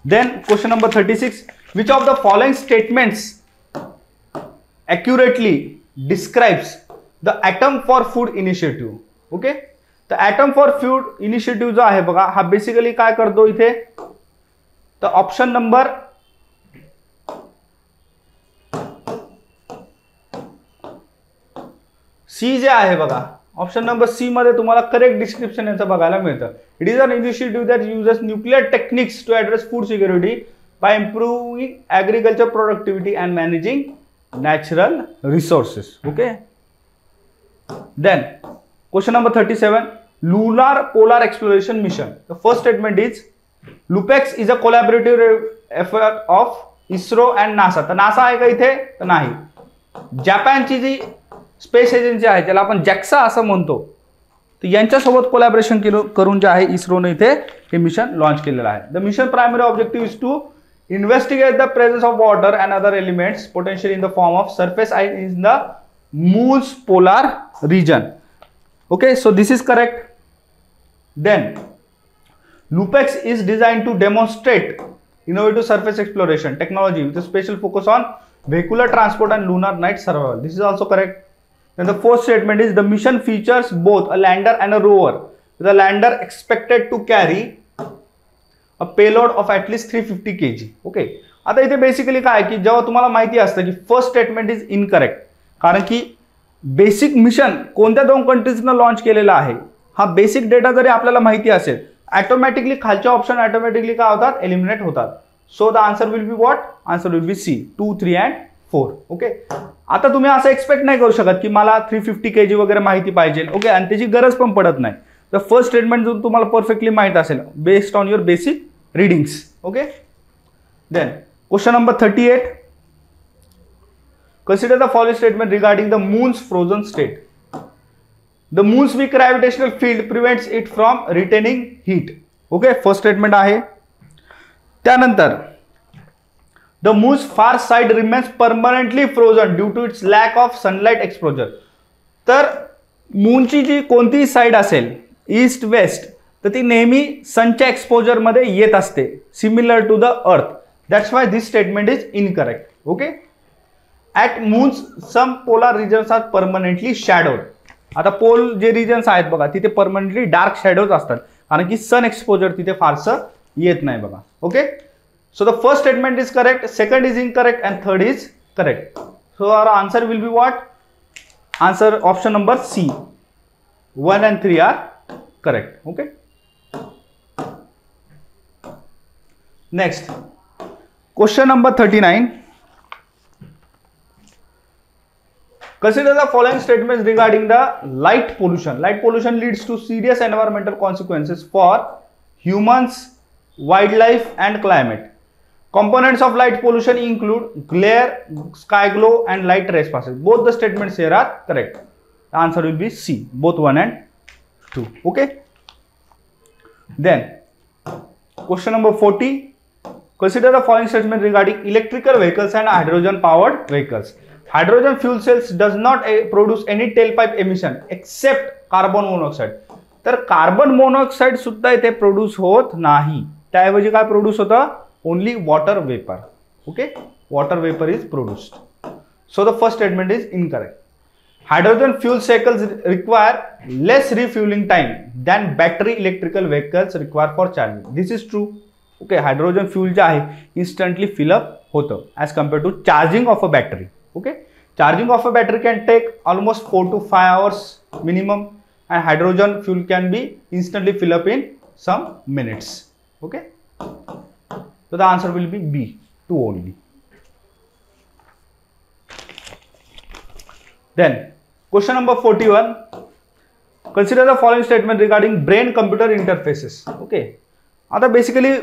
Then question number 36, which of the following statements accurately describes the Atom for Food initiative? Okay, तर item for feud initiative जो आहे बघा, हा basically काय करतो इथे? तर option number C जे आहे बघा, ऑप्शन नंबर C मध्ये तुम्हाला करेक्ट डिस्क्रिप्शन याचं बघायला मिळतं. It is an initiative that uses nuclear techniques to address food security by improving agriculture productivity and managing natural resources. Okay, then question number 37, lunar polar exploration mission. The first statement is LUPEX is a collaborative effort of ISRO and NASA. तर NASA आहे का इथे? तर नाही. जपानची जी space agency आहे त्याला आपण JAXA असं म्हणतो, तर यांच्यासोबत कोलॅबोरेशन करून जे आहे इस्रोने इथे हे मिशन लॉन्च केलेलं आहे. The mission primary objective is to investigate the presence of water and other elements potential in the form of surface ice in the moon's polar region. Okay, so this is correct. Then LUPEX is designed to demonstrate innovative surface exploration technology with a special focus on vehicular transport and lunar night survival. This is also correct. Then the fourth statement is the mission features both a lander and a rover, with the lander expected to carry a payload of at least 350 kg. Okay, आता इथे basically काय की जेव्हा तुम्हाला माहिती असतं की first statement is incorrect, कारण की बेसिक मिशन कोणत्या 2 कंट्रीजनं लॉन्च केलेला आहे, हा बेसिक डेटा जरी आपल्याला माहिती असेल, ऑटोमॅटिकली खालच्या ऑप्शन ऑटोमॅटिकली काय होतात, एलिमिनेट होतात. So the answer will be what, answer will be C, 2, 3 and 4. Okay. आता तुम्ही असं एक्सपेक्ट नाही करू शकत की मला 350 kg वगैरे माहिती पाहिजे. ओके. आणि त्याची गरज पण पडत नाही. तर फर्स्ट स्टेटमेंट जो तुम्हाला परफेक्टली माहित असेल based on your basic readings. Okay. Then question number 38. Consider the following statement regarding the moon's frozen state. The moon's weak gravitational field prevents it from retaining heat. Okay, first statement आहे. त्यानंतर the moon's far side remains permanently frozen due to its lack of sunlight exposure. तर मूनची जी कोणतीही side असेल east west तर ती नेहमी सनच्या exposure मध्ये येत असते, similar to the earth. That's why this statement is incorrect. Okay. At moons some polar regions are permanently shadowed. आता पोल जे रिजन्स आहेत बघा तिथे परमनंटली डार्क शॅडोज असतात, कारण की सन एक्सपोजर तिथे फारसं येत नाही बघा. Okay. So the first statement is correct, second is incorrect and third is correct. So our answer will be what, answer option number C, 1 and 3 are correct. Okay. Next question number 39. Consider the following statements regarding the light pollution. Light pollution leads to serious environmental consequences for humans, wildlife, and climate. Components of light pollution include glare, sky glow, and light trespasses. Both the statements here are correct. The answer will be C, both 1 and 2. Okay. Then, question number 40. Consider the following statement regarding electrical vehicles and hydrogen-powered vehicles. Hydrogen fuel cells does not produce any tailpipe emission except carbon monoxide. तर carbon monoxide सुद्धा इथे produce होत नाही, त्याऐवजी काय produce होतं, only water vapour. Okay. Water vapour is produced. So the first statement is incorrect. Hydrogen fuel cycles require less refuelling time than battery electrical vehicles require for charging. This is true. Okay. Hydrogen fuel जे आहे instantly fill up होतं as compare to charging of a battery. Okay, charging of a battery can take almost 4 to 5 hours minimum, and hydrogen fuel can be instantly fill up in some minutes. Okay, so the answer will be B, 2 only. Then question number 41. Consider the following statement regarding brain computer interfaces. Okay, आता basically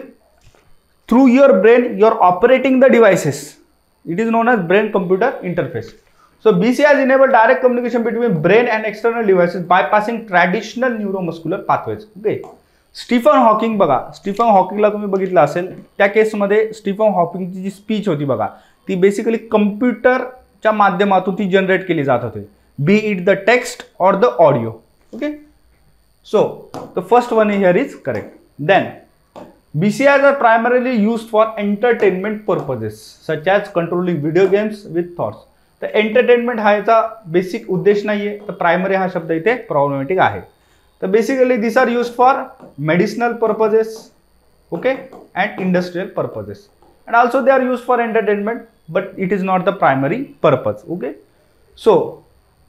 through your brain you are operating the devices. It is known as brain computer interface. So BC has enabled direct communication between brain and external devices bypassing traditional neuromuscular pathways. Okay. Stephen Hawking बघा, Stephen हॉकिंगला तुम्ही बघितलं असेल, त्या केसमध्ये Stephen हॉकिंगची जी speech होती बघा ती बेसिकली कम्प्युटरच्या माध्यमातून ती जनरेट केली जात होती, be it the text or the audio. Okay. So the first one here is correct. Then BCIs are primarily used for entertainment purposes such as controlling video games with thoughts. तर entertainment हा याचा basic उद्देश नाहीये, तर primary हा शब्द इथे problematic आहे. तर basically this are used for medicinal purposes, okay, and industrial purposes, and also they are used for entertainment but it is not the primary purpose. Okay. So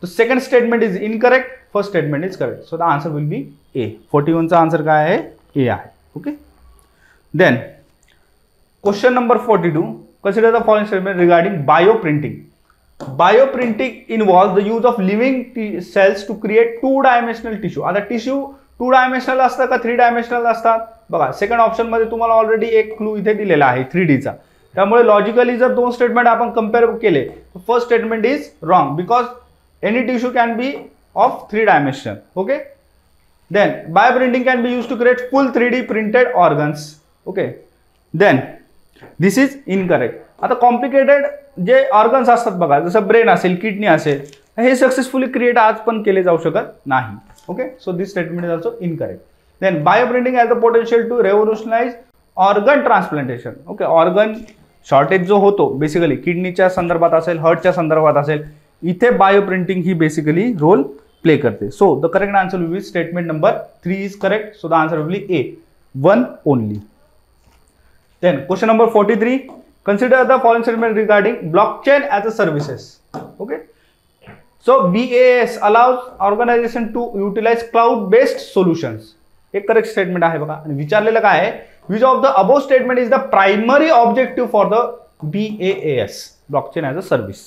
the second statement is incorrect, first statement is correct. So the answer will be A. 41चा answer काय आहे, A आहे. Okay. Then question number 42. Consider the following statement regarding bioprinting. Bioprinting involves the use of living cells to create 2-dimensional tissue. आता tissue 2-dimensional असतात का 3-dimensional असतात बघा. Second option मध्ये तुम्हाला ऑलरेडी एक क्लू इथे दिलेला आहे 3Dचा. त्यामुळे लॉजिकली जर दोन स्टेटमेंट आपण कंपेअर केले तर first statement is wrong because any tissue can be of 3 dimension. Okay. Then bioprinting can be used to create full 3D printed organs. Okay. Then this is incorrect. आता complicated जे organs असतात बघा, जसं brain असेल, kidney असेल, हे successfully create आज पण केले जाऊ शकत नाही. Okay. So this statement is also incorrect. Then bioprinting has the potential to revolutionise organ transplantation. Okay. Organ shortage जो होतो बेसिकली किडनीच्या संदर्भात असेल, हार्टच्या संदर्भात असेल, इथे बायोप्रिंटिंग ही बेसिकली रोल प्ले करते. So the correct answer will B statement number 3 is correct. So the answer will be A, 1 only. Then question number 43. Consider the following statement regarding blockchain as a services. Okay. So BaaS allows organization to utilize cloud-based solutions. एक correct statement आहे बघा. आणि विचारलेलं काय आहे, which of the above statement is the primary objective for the BaaS, blockchain as a service.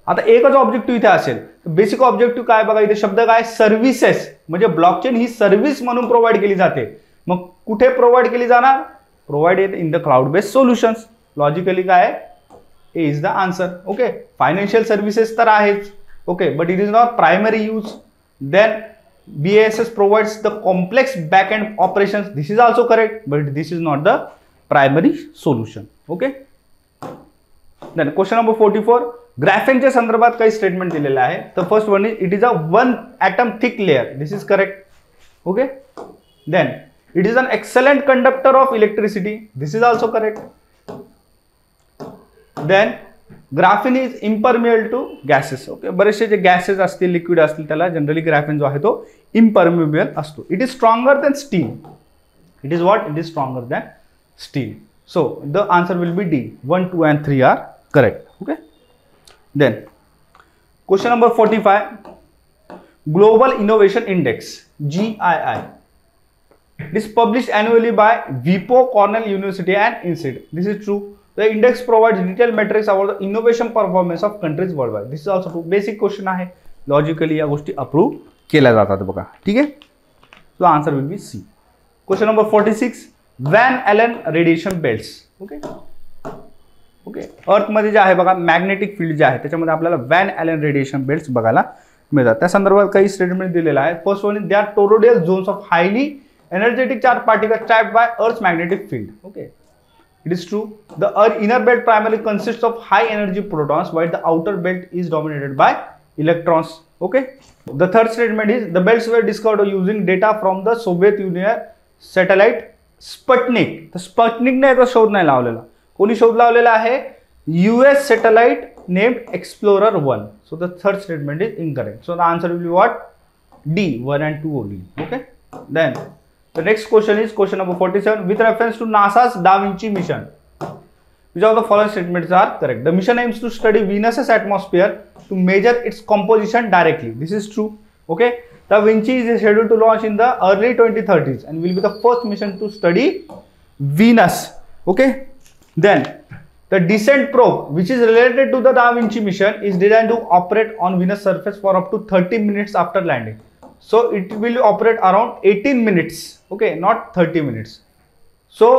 आता एकच objective इथे असेल. बेसिक ऑब्जेक्टिव्ह काय बघा, इथे शब्द काय, सर्व्हिसेस, म्हणजे ब्लॉकचेन ही सर्व्हिस म्हणून प्रोव्हाइड केली जाते. मग कुठे प्रोव्हाइड केली जाणार, provided in the cloud based solutions. Logically काय, A is the answer. Okay. Financial services तर आहेच. Okay, but it is not primary use. Then BaaS provides the complex back-end operations. This is also correct, but this is not the primary solution. Okay. Then question number 44. ग्राफेन च्या संदर्भात काही statement दिलेले आहे. तर first one is it is a 1 atom thick layer. This is correct. Okay. Then it is an excellent conductor of electricity. This is also correct. Then graphene is impermeable to gases. Okay. बरेचसे जे gases असतील, liquid असतील, त्याला generally ग्राफेन जो आहे तो impermeable असतो. It is stronger than steel. It is what, it is stronger than steel. So the answer will be D. 1, 2 and 3 are correct. Okay. Then question number 45. Global Innovation Index, GII. It is published annually by WIPO, Cornell University and INSEAD. This is true. The index provides detailed metrics about the innovation performance of countries worldwide. This is also true. Basic question आहे. Logically या गोष्टी approve केल्या जातात बघा. ठीक आहे. So answer will be C. Question number 46. Van Allen radiation belts. Okay. Okay. अर्थमध्ये जे आहे बघा मॅग्नेटिक फील्ड जे आहे त्याच्यामध्ये आपल्याला व्हॅन ॲलन रेडिएशन बेल्ट्स बघायला मिळतात. त्या संदर्भात काही स्टेटमेंट दिलेला आहे. First one is they are toroidal zones of highly energetic charge particles trapped by earth magnetic field. Okay. It is true. The inner belt primary consists of high energy protons while the outer belt is dominated by electrons. Okay. The third statement is the belts were discovered using data from the Soviet Union satellite Sputnik. तर स्पटनिकने याचा शोध नाही लावलेला. कोणी शोध लावलेला आहे, US satellite named explorer 1. So the third statement is incorrect. So the answer will be what, D, 1 and 2 only. Okay. Then the next question is question number 47. With reference to NASA's Da Vinci mission, which of the following statements are correct? The mission aims to study Venus's atmosphere to measure its composition directly. This is true. Okay. Da Vinci is scheduled to launch in the early 2030s and will be the first mission to study Venus. Okay. Then the descent probe, which is related to the Da Vinci mission, is designed to operate on Venus surface for up to 30 minutes after landing. So it will operate around 18 minutes. Okay, not 30 minutes. So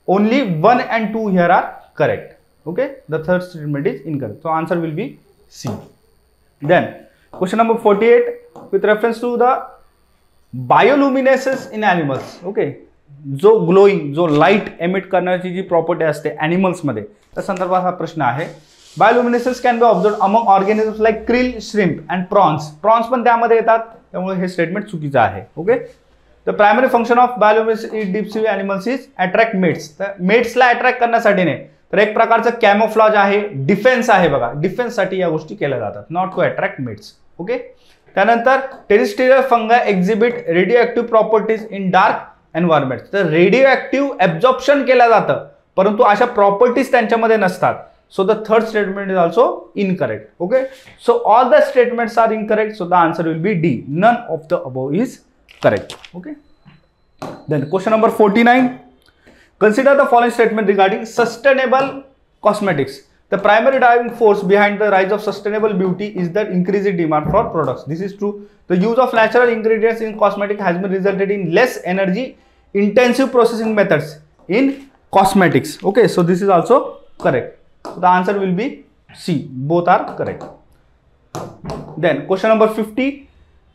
only 1 and 2 here are correct. Okay, the third statement is incorrect. So answer will be C. Then question number 48. With reference to the bioluminescence in animals. Okay. जो glowing, जो light emit करण्याची जी property असते ॲनिमल्समध्ये, त्या संदर्भात हा प्रश्न आहे. Bioluminescence can be observe among organisms like krill, shrimp and prawns. Prawns पण त्यामध्ये येतात, त्यामुळे हे स्टेटमेंट चुकीचं आहे. Okay. The primary function of bioluminescence deep sea animals is attract mates. तर मेट्सला अट्रॅक्ट करण्यासाठी नाही, तर एक प्रकारचं कॅमोफ्लॉज आहे, डिफेन्स आहे बघा. डिफेन्ससाठी या गोष्टी केल्या जातात, not to attract mates. Okay. त्यानंतर terrestrial fungi exhibit radio active properties in dark environment. तर रेडिओ ॲक्टिव्ह ॲब्झॉर्प्शन केलं जातं, परंतु अशा प्रॉपर्टीज त्यांच्यामध्ये नसतात. So the third statement is also incorrect. Okay. So all the statements are incorrect. So the answer will be D. None of the above is correct. Okay. Then question number 49. Consider the following statement regarding sustainable cosmetics. The primary driving force behind the rise of sustainable beauty is the increasing demand for products. This is true. The use of natural ingredients in cosmetics has been resulted in less energy intensive processing methods in cosmetics. Okay, so this is also correct. So the answer will be C. Both are correct. Then question number 50.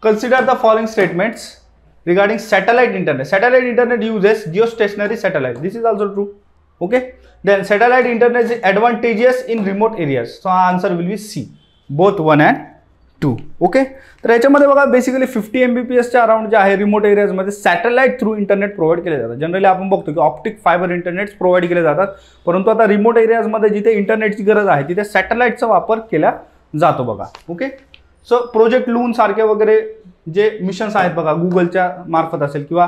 Consider the following statements regarding satellite internet. Satellite internet uses geostationary satellite. This is also true. Okay. Then satellite internet is advantageous in remote areas. So answer will be C. Both 1 and 2. Okay. तर याच्यामध्ये बघा basically 50 Mbps च्या around जे आहे remote areas मध्ये satellite through internet provide केले जातात. Generally आपण बघतो की ऑप्टिक फायबर इंटरनेट प्रोव्हाइड केले जातात, परंतु आता रिमोट एरियाज मध्ये जिथे इंटरनेटची गरज आहे तिथे सॅटेलाइटचा वापर केला जातो बघा. ओके. सो प्रोजेक्ट लून सारखे वगैरे जे मिशन्स आहेत बघा, गुगलच्या मार्फत असेल किंवा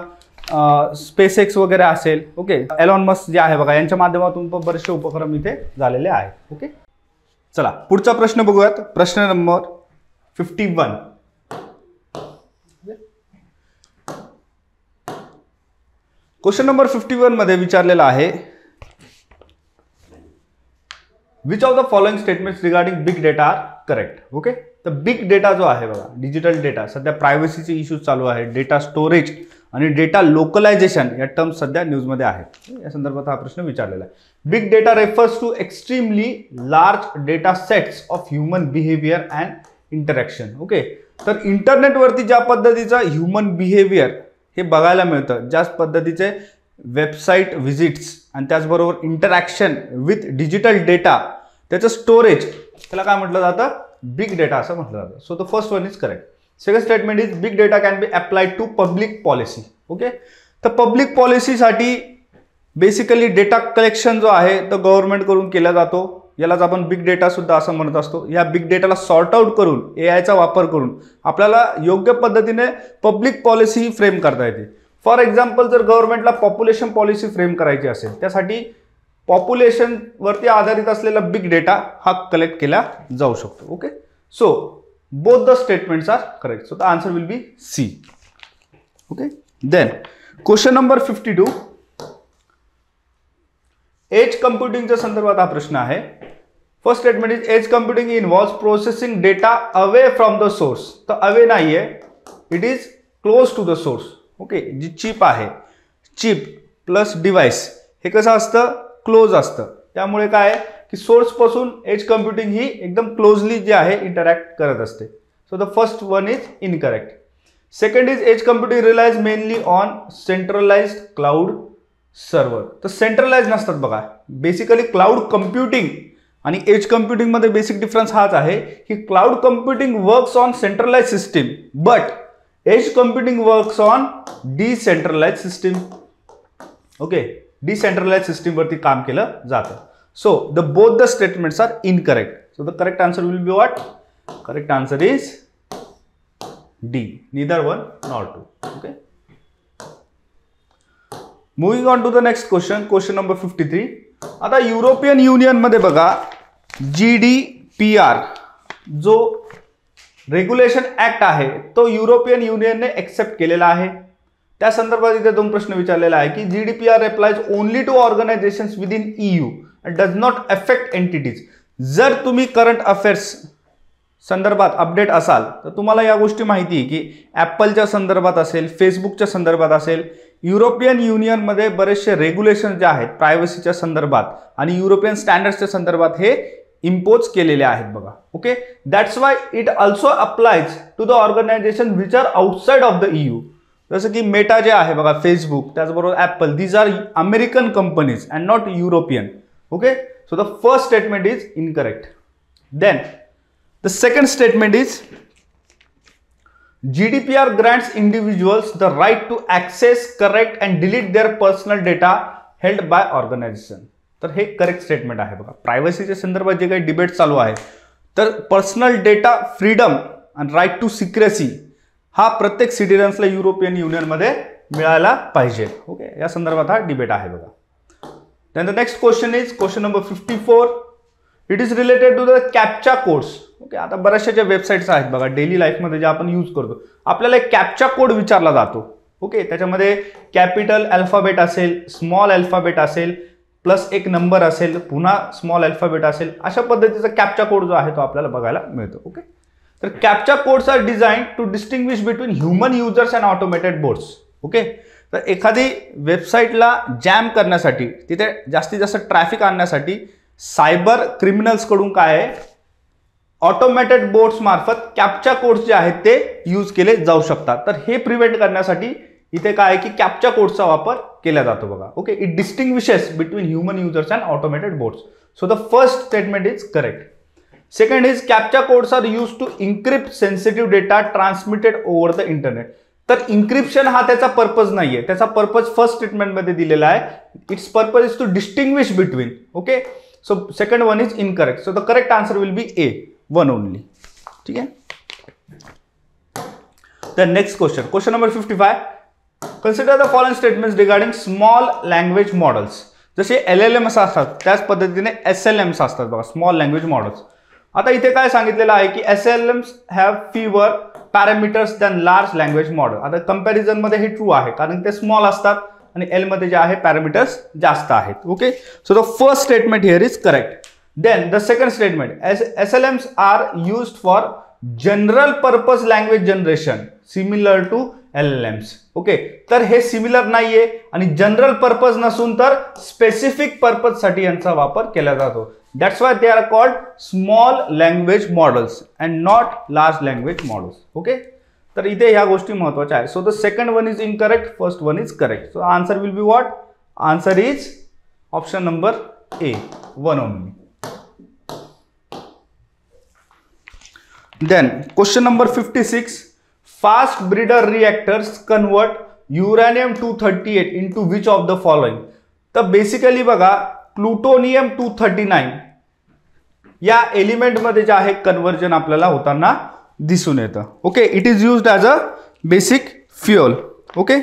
स्पेस एक्स वगैरे असेल, ओके, एलॉन मस्क जे आहे बघा यांच्या माध्यमातून पण बरेचसे उपक्रम इथे झालेले आहेत. ओके, चला पुढचा प्रश्न बघूयात. प्रश्न नंबर 51. क्वेश्चन नंबर 51 मध्ये विचारलेला आहे, which of the following statements regarding big data are correct. Okay, तर बिग डेटा जो आहे बघा, डिजिटल डेटा, सध्या प्रायव्हसीचे इश्यूज चालू आहे, डेटा स्टोरेज आणि डेटा लोकलायझेशन या टर्म्स सध्या न्यूजमध्ये आहेत. या संदर्भात हा प्रश्न विचारलेला आहे. Big data refers to extremely large data sets of human behaviour and interaction. Okay, तर इंटरनेटवरती ज्या पद्धतीचा ह्युमन बिहेवियर हे बघायला मिळतं, ज्याच पद्धतीचे वेबसाईट व्हिजिट्स आणि त्याचबरोबर इंटरॅक्शन विथ डिजिटल डेटा, त्याचं स्टोरेज, त्याला काय म्हटलं जातं, बिग डेटा असं म्हटलं जातं. So the first one is correct. Second statement is big data can be applied to public policy. Okay, तर पब्लिक पॉलिसीसाठी बेसिकली डेटा कलेक्शन जो आहे तो गव्हर्नमेंट करून केला जातो. यालाच आपण बिग डेटा सुद्धा असं म्हणत असतो. या बिग डेटाला सॉर्ट आउट करून एआयचा वापर करून आपल्याला योग्य पद्धतीने पब्लिक पॉलिसी फ्रेम करता येते. फॉर एक्झाम्पल, जर गव्हर्नमेंटला पॉप्युलेशन पॉलिसी फ्रेम करायची असेल, त्यासाठी पॉप्युलेशनवरती आधारित असलेला बिग डेटा हा कलेक्ट केला जाऊ शकतो. Okay, so both the statements are correct. So the answer will be C. Okay, then question number 52. Edge कम्प्युटिंगच्या संदर्भात हा प्रश्न आहे. First statement is edge computing involves processing data away from the source. तर away नाहीये, it is close to the source. Okay, जी chip आहे, chip plus device हे कसं असतं, क्लोज असतं. त्यामुळे काय की सोर्स पासून एज कम्प्युटिंग ही एकदम क्लोजली जी आहे इंटरॅक्ट करत असते. So the first one is incorrect. Second is edge computing relies mainly on centralised cloud server. तर सेंट्रलाइज नसतात बघा. बेसिकली क्लाउड कम्प्युटिंग आणि एज कम्प्युटिंग मध्ये बेसिक डिफरन्स हाच आहे की cloud computing works on centralise system, but edge computing works on decentralise system. Okay, decentralise system वरती काम केलं जातं. So the both the statements are incorrect. So the correct answer will be what? Correct answer is D, neither one nor two. Okay, moving on to the next question. Question number 53. आता European union मध्ये बघा GDPR जो regulation act आहे तो European युनियनने accept केलेला आहे. त्या संदर्भात इथे दोन प्रश्न विचारलेला आहे की GDPR applies only to organisations within EU and does not affect entities. जर तुम्ही करंट अफेअर्स संदर्भात अपडेट असाल तर तुम्हाला या गोष्टी माहिती आहे की ॲपलच्या संदर्भात असेल, फेसबुकच्या संदर्भात असेल, युरोपियन युनियनमध्ये बरेचसे रेग्युलेशन जे आहेत प्रायव्हसीच्या संदर्भात आणि युरोपियन स्टँडर्ड्सच्या संदर्भात हे इम्पोज केलेले आहेत बघा. Okay, that's why it also applies to the organisation which are outside of the EU. जसं की मेटा जे आहे बघा, फेसबुक, त्याचबरोबर Apple, these are American companies and not European. Okay, so the first statement is incorrect. Then the second statement is GDPR grants individuals the right to access, correct and delete their personal data held by organization. तर हे correct statement आहे बघा. प्रायव्हसीच्या संदर्भात जे काही debate चालू आहे तर पर्सनल डेटा फ्रीडम आणि राईट टू सिक्रेसी हा प्रत्येक सिटिझन्सला युरोपियन युनियनमध्ये मिळायला पाहिजे. ओके, या संदर्भात हा डिबेट आहे बघा. Then the next question is question number 54. It is related to the captcha codes. Okay, आता बऱ्याचशा ज्या वेबसाईट्स आहेत बघा डेली लाईफमध्ये जे आपण यूज करतो, आपल्याला एक कॅप्चा कोड विचारला जातो. ओके, त्याच्यामध्ये कॅपिटल अल्फाबेट असेल, स्मॉल अल्फाबेट असेल, प्लस एक नंबर असेल, पुन्हा स्मॉल अल्फाबेट असेल, अशा पद्धतीचा कॅप्चा कोड जो आहे तो आपल्याला बघायला मिळतो. ओके, तर captcha codes are design to distinguish between human users and automated bots. Okay, तर एखादी वेबसाईटला जॅम करण्यासाठी, तिथे जास्तीत जास्त ट्रॅफिक आणण्यासाठी सायबर क्रिमिनल्स कडून काय आहे, ऑटोमॅटेड बोट्स मार्फत कॅप्चा कोड्स जे आहेत ते यूज केले जाऊ शकतात. तर हे प्रिव्हेंट करण्यासाठी इथे काय आहे की कॅप्चा कोडचा वापर केला जातो बघा. Okay, it distinguishes between human users and automated bots. So the first statement is correct. Second is captcha codes are use to encrypt sensitive data transmitted over the internet. तर इन्क्रिप्शन हा त्याचा purpose नाहीये, त्याचा purpose first स्टेटमेंटमध्ये दिलेला आहे. Its purpose is to distinguish between. Okay, so second one is incorrect. So the correct answer will be A, one only. ठीक आहे. The next question, question number 55. Consider the following statements regarding small language models. जसे LLMs असतात त्याच पद्धतीने SLMs असतात बघा, small language models. आता इथे काय सांगितलेलं आहे की SLMs have fever parameters than large language model. आता कंपॅरिझन मध्ये हे ट्रू आहे कारण ते स्मॉल असतात आणि L मध्ये जे आहे पॅरामीटर्स जास्त आहेत. Okay, so the first statement here is correct. Then the second statement, SLMs are used for general purpose language generation similar to LLMs. Okay, तर हे सिमिलर नाहीये आणि जनरल पर्पज नसून तर स्पेसिफिक पर्पज साठी यांचा वापर केला जातो. That's why they R called small language models and not large language models. Okay, तर इथे ह्या गोष्टी महत्त्वाच्या आहेत. So the second one is incorrect, first one is correct. So answer will be what? Answer is option number A, 1 only. Then question number 56, fast breeder reactors convert uranium-238 into which of the following? तर basically बघा, प्लुटोनियम-239 या element मध्ये जे आहे conversion आपल्याला होताना दिसून येतं. Okay, it is used as a basic fuel. Okay,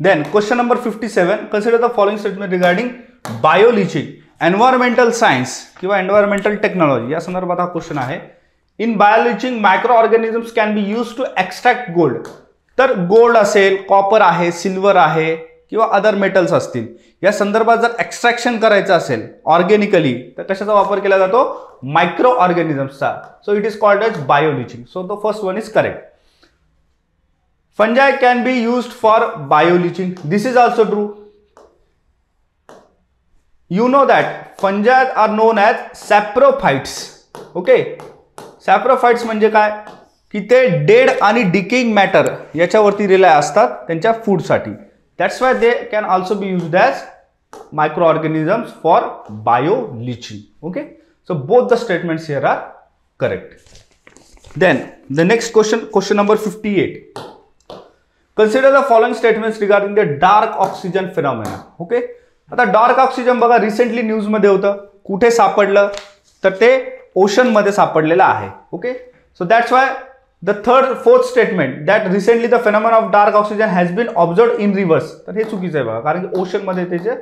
then question number 57, consider the following statement regarding bioleaching. Environmental science किंवा एन्व्हायरमेंटल टेक्नॉलॉजी या संदर्भात हा क्वेश्चन आहे. In bioleaching micro organisms can be use to extract gold. तर gold असेल, copper आहे, silver आहे किंवा अदर मेटल्स असतील, या संदर्भात जर एक्स्ट्रॅक्शन करायचं असेल ऑर्गॅनिकली तर कशाचा वापर केला जातो? मायक्रो ऑर्गॅनिझम्सचा. So it is called as bioleaching. So the first one is correct. Fungi can be used for bioleaching. This is also true. You know that fungi are known as saprophytes. Okay, saprophytes म्हणजे काय की ते dead आणि decaying matter याच्यावरती rely असतात त्यांच्या फूडसाठी. That's why they can also be used as micro organisms for bioleaching. Okay, so both the statements here are correct. Then the next question number 58. Consider the following statements regarding the dark oxygen phenomena. Okay, आता dark oxygen बघा recently news मध्ये होतं. कुठे सापडलं? तर ते ocean मध्ये सापडलेलं आहे. Okay, so that's why the fourth statement that recently the phenomena of dark oxygen has been observed in rivers. तर हे चुकीचं आहे बघा, कारण की ओशन मध्ये त्याचे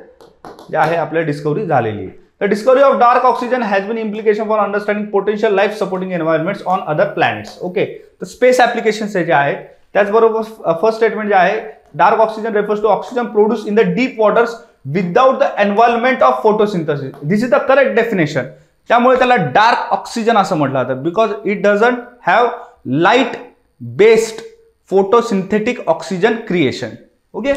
जे आहे आपल्या डिस्कवरी झालेली आहे. The discovery of dark oxygen has been implication for understanding potential life supporting environments on other planets. Okay, तर स्पेस ऍप्लिकेशन्स जे आहेत त्याचबरोबर फर्स्ट स्टेटमेंट जे आहे, dark oxygen refers to oxygen produce in the deep waters without the environment of photosynthesis. This is the correct definition. त्यामुळे त्याला dark oxygen असं म्हटलं जातं because it doesn't have light based photosynthetic oxygen creation. Okay,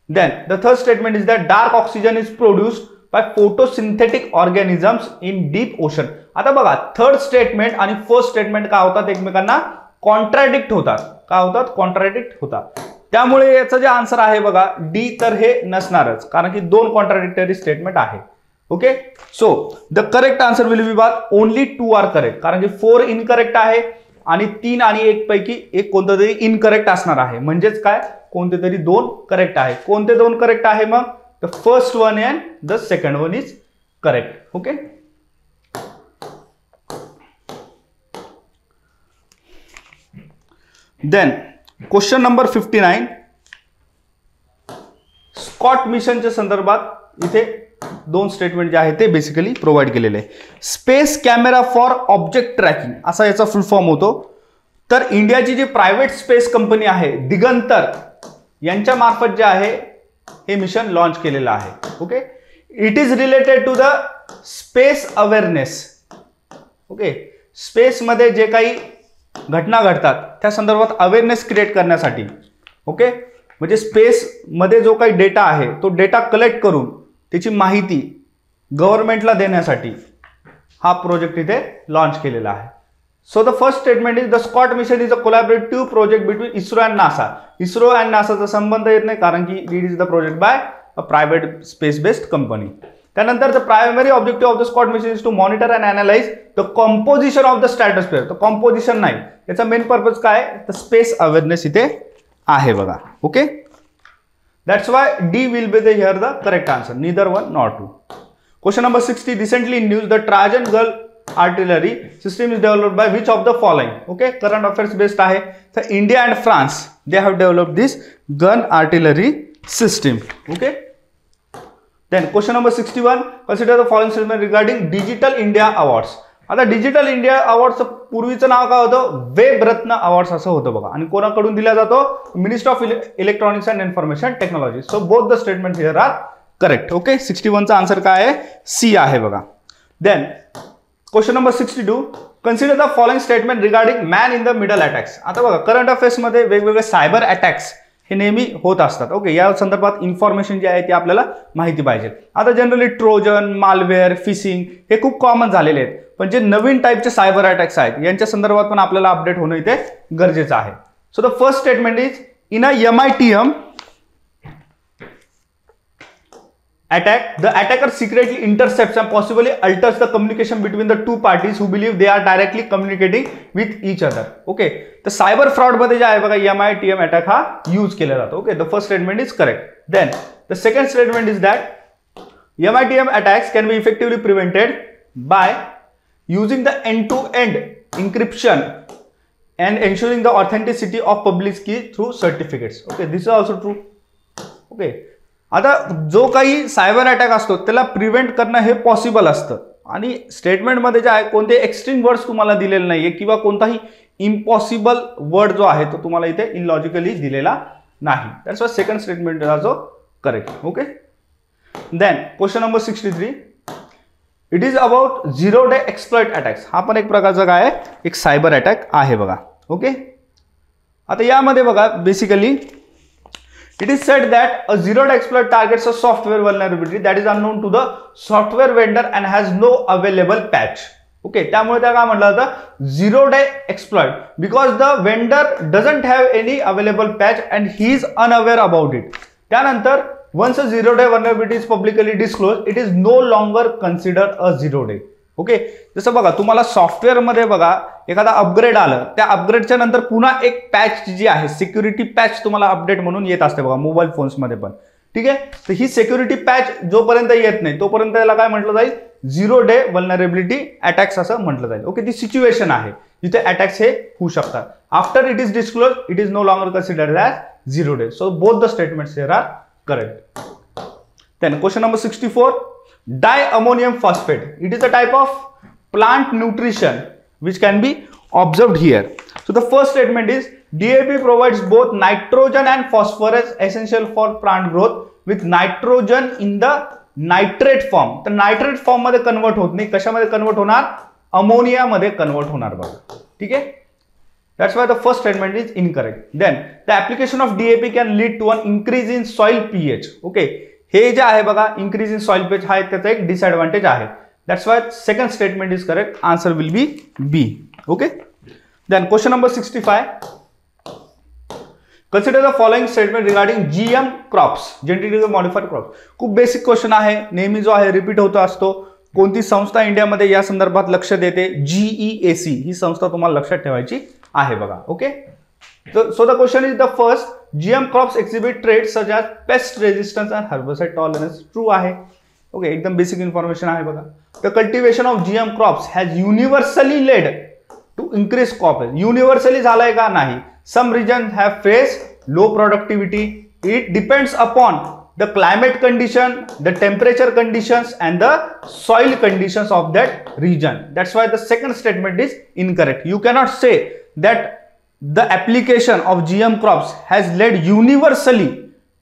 then the third statement is that dark oxygen is produced by photosynthetic organisms in deep ocean. आता बघा, third statement आणि first statement काय होतात? एकमेकांना contradict होतात. काय होतात? Contradict होतात. त्यामुळे याचं जे आन्सर आहे बघा डी, तर हे नसणारच कारण की दोन कॉन्ट्राडिक्टरी स्टेटमेंट आहे. Okay, so the correct answer will बी बात ओनली 2 आर करेक्ट, कारण की 4 इनकरेक्ट आहे आणि 3 आणि 1 पैकी एक कोणतं तरी इनकरेक्ट असणार आहे. म्हणजेच काय, कोणते तरी 2 करेक्ट आहे. कोणते 2 करेक्ट आहे? मग the first one and the second one is correct. Okay, then question number 59, SCOT मिशनच्या संदर्भात इथे 2 स्टेटमेंट जे आहे ते बेसिकली प्रोव्हाइड केलेले आहे. Space camera for object tracking असा याचा फुल फॉर्म होतो. तर इंडियाची जी प्रायव्हेट स्पेस कंपनी आहे दिगंतर यांच्या मार्फत जे आहे हे मिशन लॉन्च केलेलं आहे. Okay, it is related to the space awareness. Okay, स्पेसमध्ये जे काही घटना घडतात त्या संदर्भात अवेअरनेस क्रिएट करण्यासाठी. ओके, म्हणजे स्पेसमध्ये जो काही डेटा आहे तो डेटा कलेक्ट करून त्याची माहिती गव्हर्नमेंटला देण्यासाठी हा प्रोजेक्ट इथे लॉन्च केलेला आहे. So the first statement is the SCOT mission is a collaborative project between ISRO and NASA. ISRO and नासाचा संबंध येत नाही कारण की it is the project by a private space based company. त्यानंतर the primary objective of the SCOT mission is to monitor and analyse the composition of the stratosphere. तर composition नाही, याचा मेन पर्पज काय? तर स्पेस अवेअरनेस इथे आहे बघा. Okay, that's why D will be the here the correct answer, neither 1 not 2. Question number 60, recently in news the Trajan girl artillery system is developed by which of the following. Okay, current affairs based आहे. तर India and France they have developed this gun artillery system. Okay, then question number 61, consider the following statement regarding digital India awards. आता digital India अवॉर्डचं पूर्वीचं नाव काय होतं, web रत्न awards असं होतं बघा. आणि कोणाकडून दिला जातो, minister of electronics and information technology. So both the statement here are correct. Okay, 61चा आन्सर काय आहे, सी आहे बघा. Then question number 62, consider the following statement regarding man in the middle attacks. आता बघा करंट अफेअर्स मध्ये वेगवेगळे cyber attacks हे नेहमी होत असतात. ओके, या संदर्भात इन्फॉर्मेशन जी आहे ती आपल्याला माहिती पाहिजे. आता जनरली ट्रोजन, मालवेअर, फिशिंग हे खूप कॉमन झालेले आहेत, पण जे नवीन टाईपचे सायबर अटॅक्स आहेत यांच्या संदर्भात पण आपल्याला अपडेट होणं इथे गरजेचं आहे. So the first statement is in a MITM attack, the attacker secretly intercepts and possibly alters the communication between the two parties who believe they are directly communicating with each other. Okay, तर cyber fraud मध्ये जे आहे बघा MITM attack हा use केला जातो. Okay, the first statement is correct. Then the second statement is that MITM attacks can be effectively prevented by using the end-to-end encryption and ensuring the authenticity of public key through certificates. Okay, this is also true. Okay, आता जो काही cyber attack असतो त्याला prevent करणं हे possible असतं. आणि स्टेटमेंटमध्ये जे आहे कोणते एक्स्ट्रीम वर्ड्स तुम्हाला दिलेले नाहीये किंवा कोणताही इम्पॉसिबल वर्ड जो आहे तो तुम्हाला इथे इलॉजिकली दिलेला नाही. That's why second statement is also correct. Okay, then question number 63, it is about zero day exploit attacks. हा पण एक प्रकारचा काय आहे, एक सायबर अटॅक आहे बघा. ओके, आता यामध्ये बघा basically it is said that a zero-day exploit targets a software vulnerability that is unknown to the software vendor and has no available patch. Okay, त्यामुळे त्या काय म्हटलं जातं, zero day exploit, because the vendor doesn't have any available patch and he is unaware about it. त्यानंतर once a zero day vulnerability is publicly disclosed, it is no longer considered a zero day. Okay, जसं बघा तुम्हाला सॉफ्टवेअरमध्ये बघा एखादा upgrade आलं, त्या अपग्रेडच्या नंतर पुन्हा एक पॅच जी आहे सिक्युरिटी पॅच तुम्हाला अपडेट म्हणून येत असते बघा मोबाईल फोन्समध्ये पण. ठीक आहे, तर ही सिक्युरिटी पॅच जोपर्यंत येत नाही तोपर्यंत त्याला काय म्हटलं जाईल, झिरो डे vulnerability अटॅक्स असं म्हटलं जाईल. ओके, ती सिच्युएशन आहे जिथे अटॅक्स हे होऊ शकतात. After it is disclose, it is no longer considered as zero day. So both the statements here are correct. Then question number 64, diammonium phosphate, it is a type of plant nutrition which can be observed here. So the first statement is DAP provides both nitrogen and phosphorus essential for plant growth with nitrogen in the nitrate form. तर nitrate form मध्ये convert होत नाही, कशामध्ये convert होणार, ammonia मध्ये convert होणार बघा. ठीक आहे, that's why the first statement is incorrect. Then the application of DAP can lead to an increase in soil pH. Okay, हे जे आहे बघा इंक्रीज इन सॉइल पीएच हा त्याचा एक डिसएडवांटेज आहे. That's why second statement is correct. Answer will be B. Okay, then question number 65, consider the following statement regarding GM crops, genetically modified crops. खूप basic question आहे, नेहमी जो आहे repeat होतो असतो. कोणती संस्था इंडियामध्ये या संदर्भात लक्ष देते, GEAC ही संस्था तुम्हाला लक्षात ठेवायची आहे बघा. Okay, so the question is the first, GM crops exhibit traits such as pest resistance and herbicide tolerance. True आहे. ओके, एकदम बेसिक इन्फॉर्मेशन आहे बघा. The cultivation of GM crops has universally led to increased crop yield. Universally झालाय का, नाही. Some regions have faced low productivity. It depends upon the climate condition, the temperature conditions and the soil conditions of that region. That's why the second statement is incorrect. You cannot say that the application of GM crops has led universally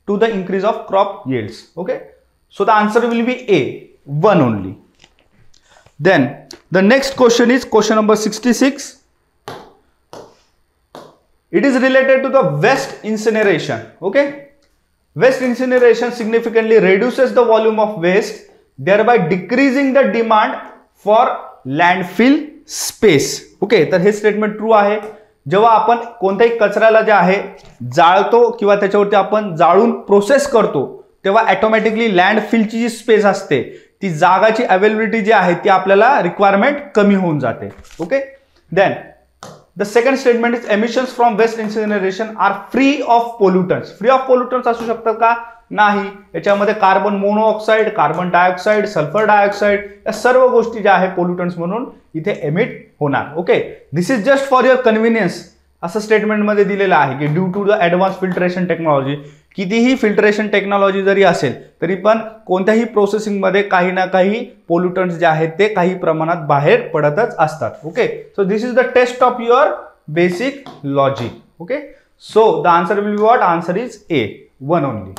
to the increase of crop yields. Okay, so the answer will be A, one only. Then the next question is question number 66. It is related to the waste incineration. Okay, waste incineration significantly reduces the volume of waste, thereby decreasing the demand for landfill space. Okay, तर हे statement true आहे. जेव्हा आपण कोणत्याही कचऱ्याला जे आहे जाळतो किंवा त्याच्यावरती आपण जाळून प्रोसेस करतो तेव्हा ऑटोमॅटिकली लँडफिलची जी स्पेस असते ती जागाची अवेलेबिलिटी जी आहे ती आपल्याला रिक्वायरमेंट कमी होऊन जाते. Okay, then the second statement is emissions from waste incineration are free of pollutants. Free of pollutants असू शकतात का, नाही. याच्यामध्ये carbon monoxide, carbon dioxide, sulphur dioxide या सर्व गोष्टी ज्या आहेत पोल्युटन्स म्हणून इथे एमिट होणार. Okay, this is just for your convenience असं स्टेटमेंटमध्ये दिलेलं आहे की due to the advance filtration technology, कितीही फिल्ट्रेशन टेक्नॉलॉजी जरी असेल तरी पण कोणत्याही प्रोसेसिंगमध्ये काही ना काही पोल्युटन्स जे आहेत ते काही प्रमाणात बाहेर पडतच असतात. Okay, so this is the test of your basic logic. Okay, so the answer will be what? Answer is A, 1 only.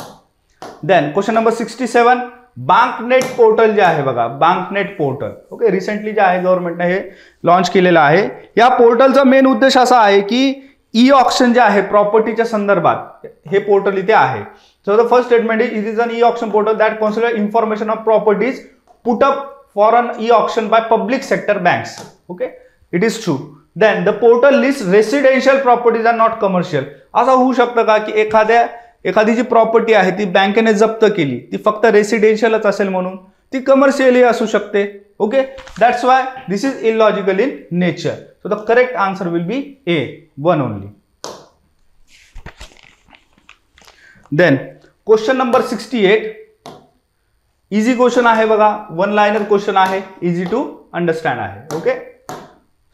Then question number 67, Baanknet portal जे आहे बघा, बँकनेट पोर्टल. ओके, रिसेंटली जे आहे गव्हर्नमेंटने हे लॉन्च केलेलं आहे. या पोर्टलचा मेन उद्देश असा आहे की ई ऑक्शन जे आहे प्रॉपर्टीच्या संदर्भात हे पोर्टल इथे आहे. So the first statement is is an e auction portal that consider information of properties put up for an e auction by public sector banks. Okay, it is true. Then the portal list residential properties are not commercial. असं होऊ शकतं का की एखादी जी property आहे ती बँकेने जप्त केली, ती फक्त रेसिडेन्शियलच असेल म्हणून ती कमर्शियली असू शकते. Okay, that's why this is illogical in nature. So the correct answer will be A, 1 only. Then question number 68, easy question आहे बघा, 1 लाइनर क्वेश्चन आहे, इझी टू अंडरस्टँड आहे. Okay,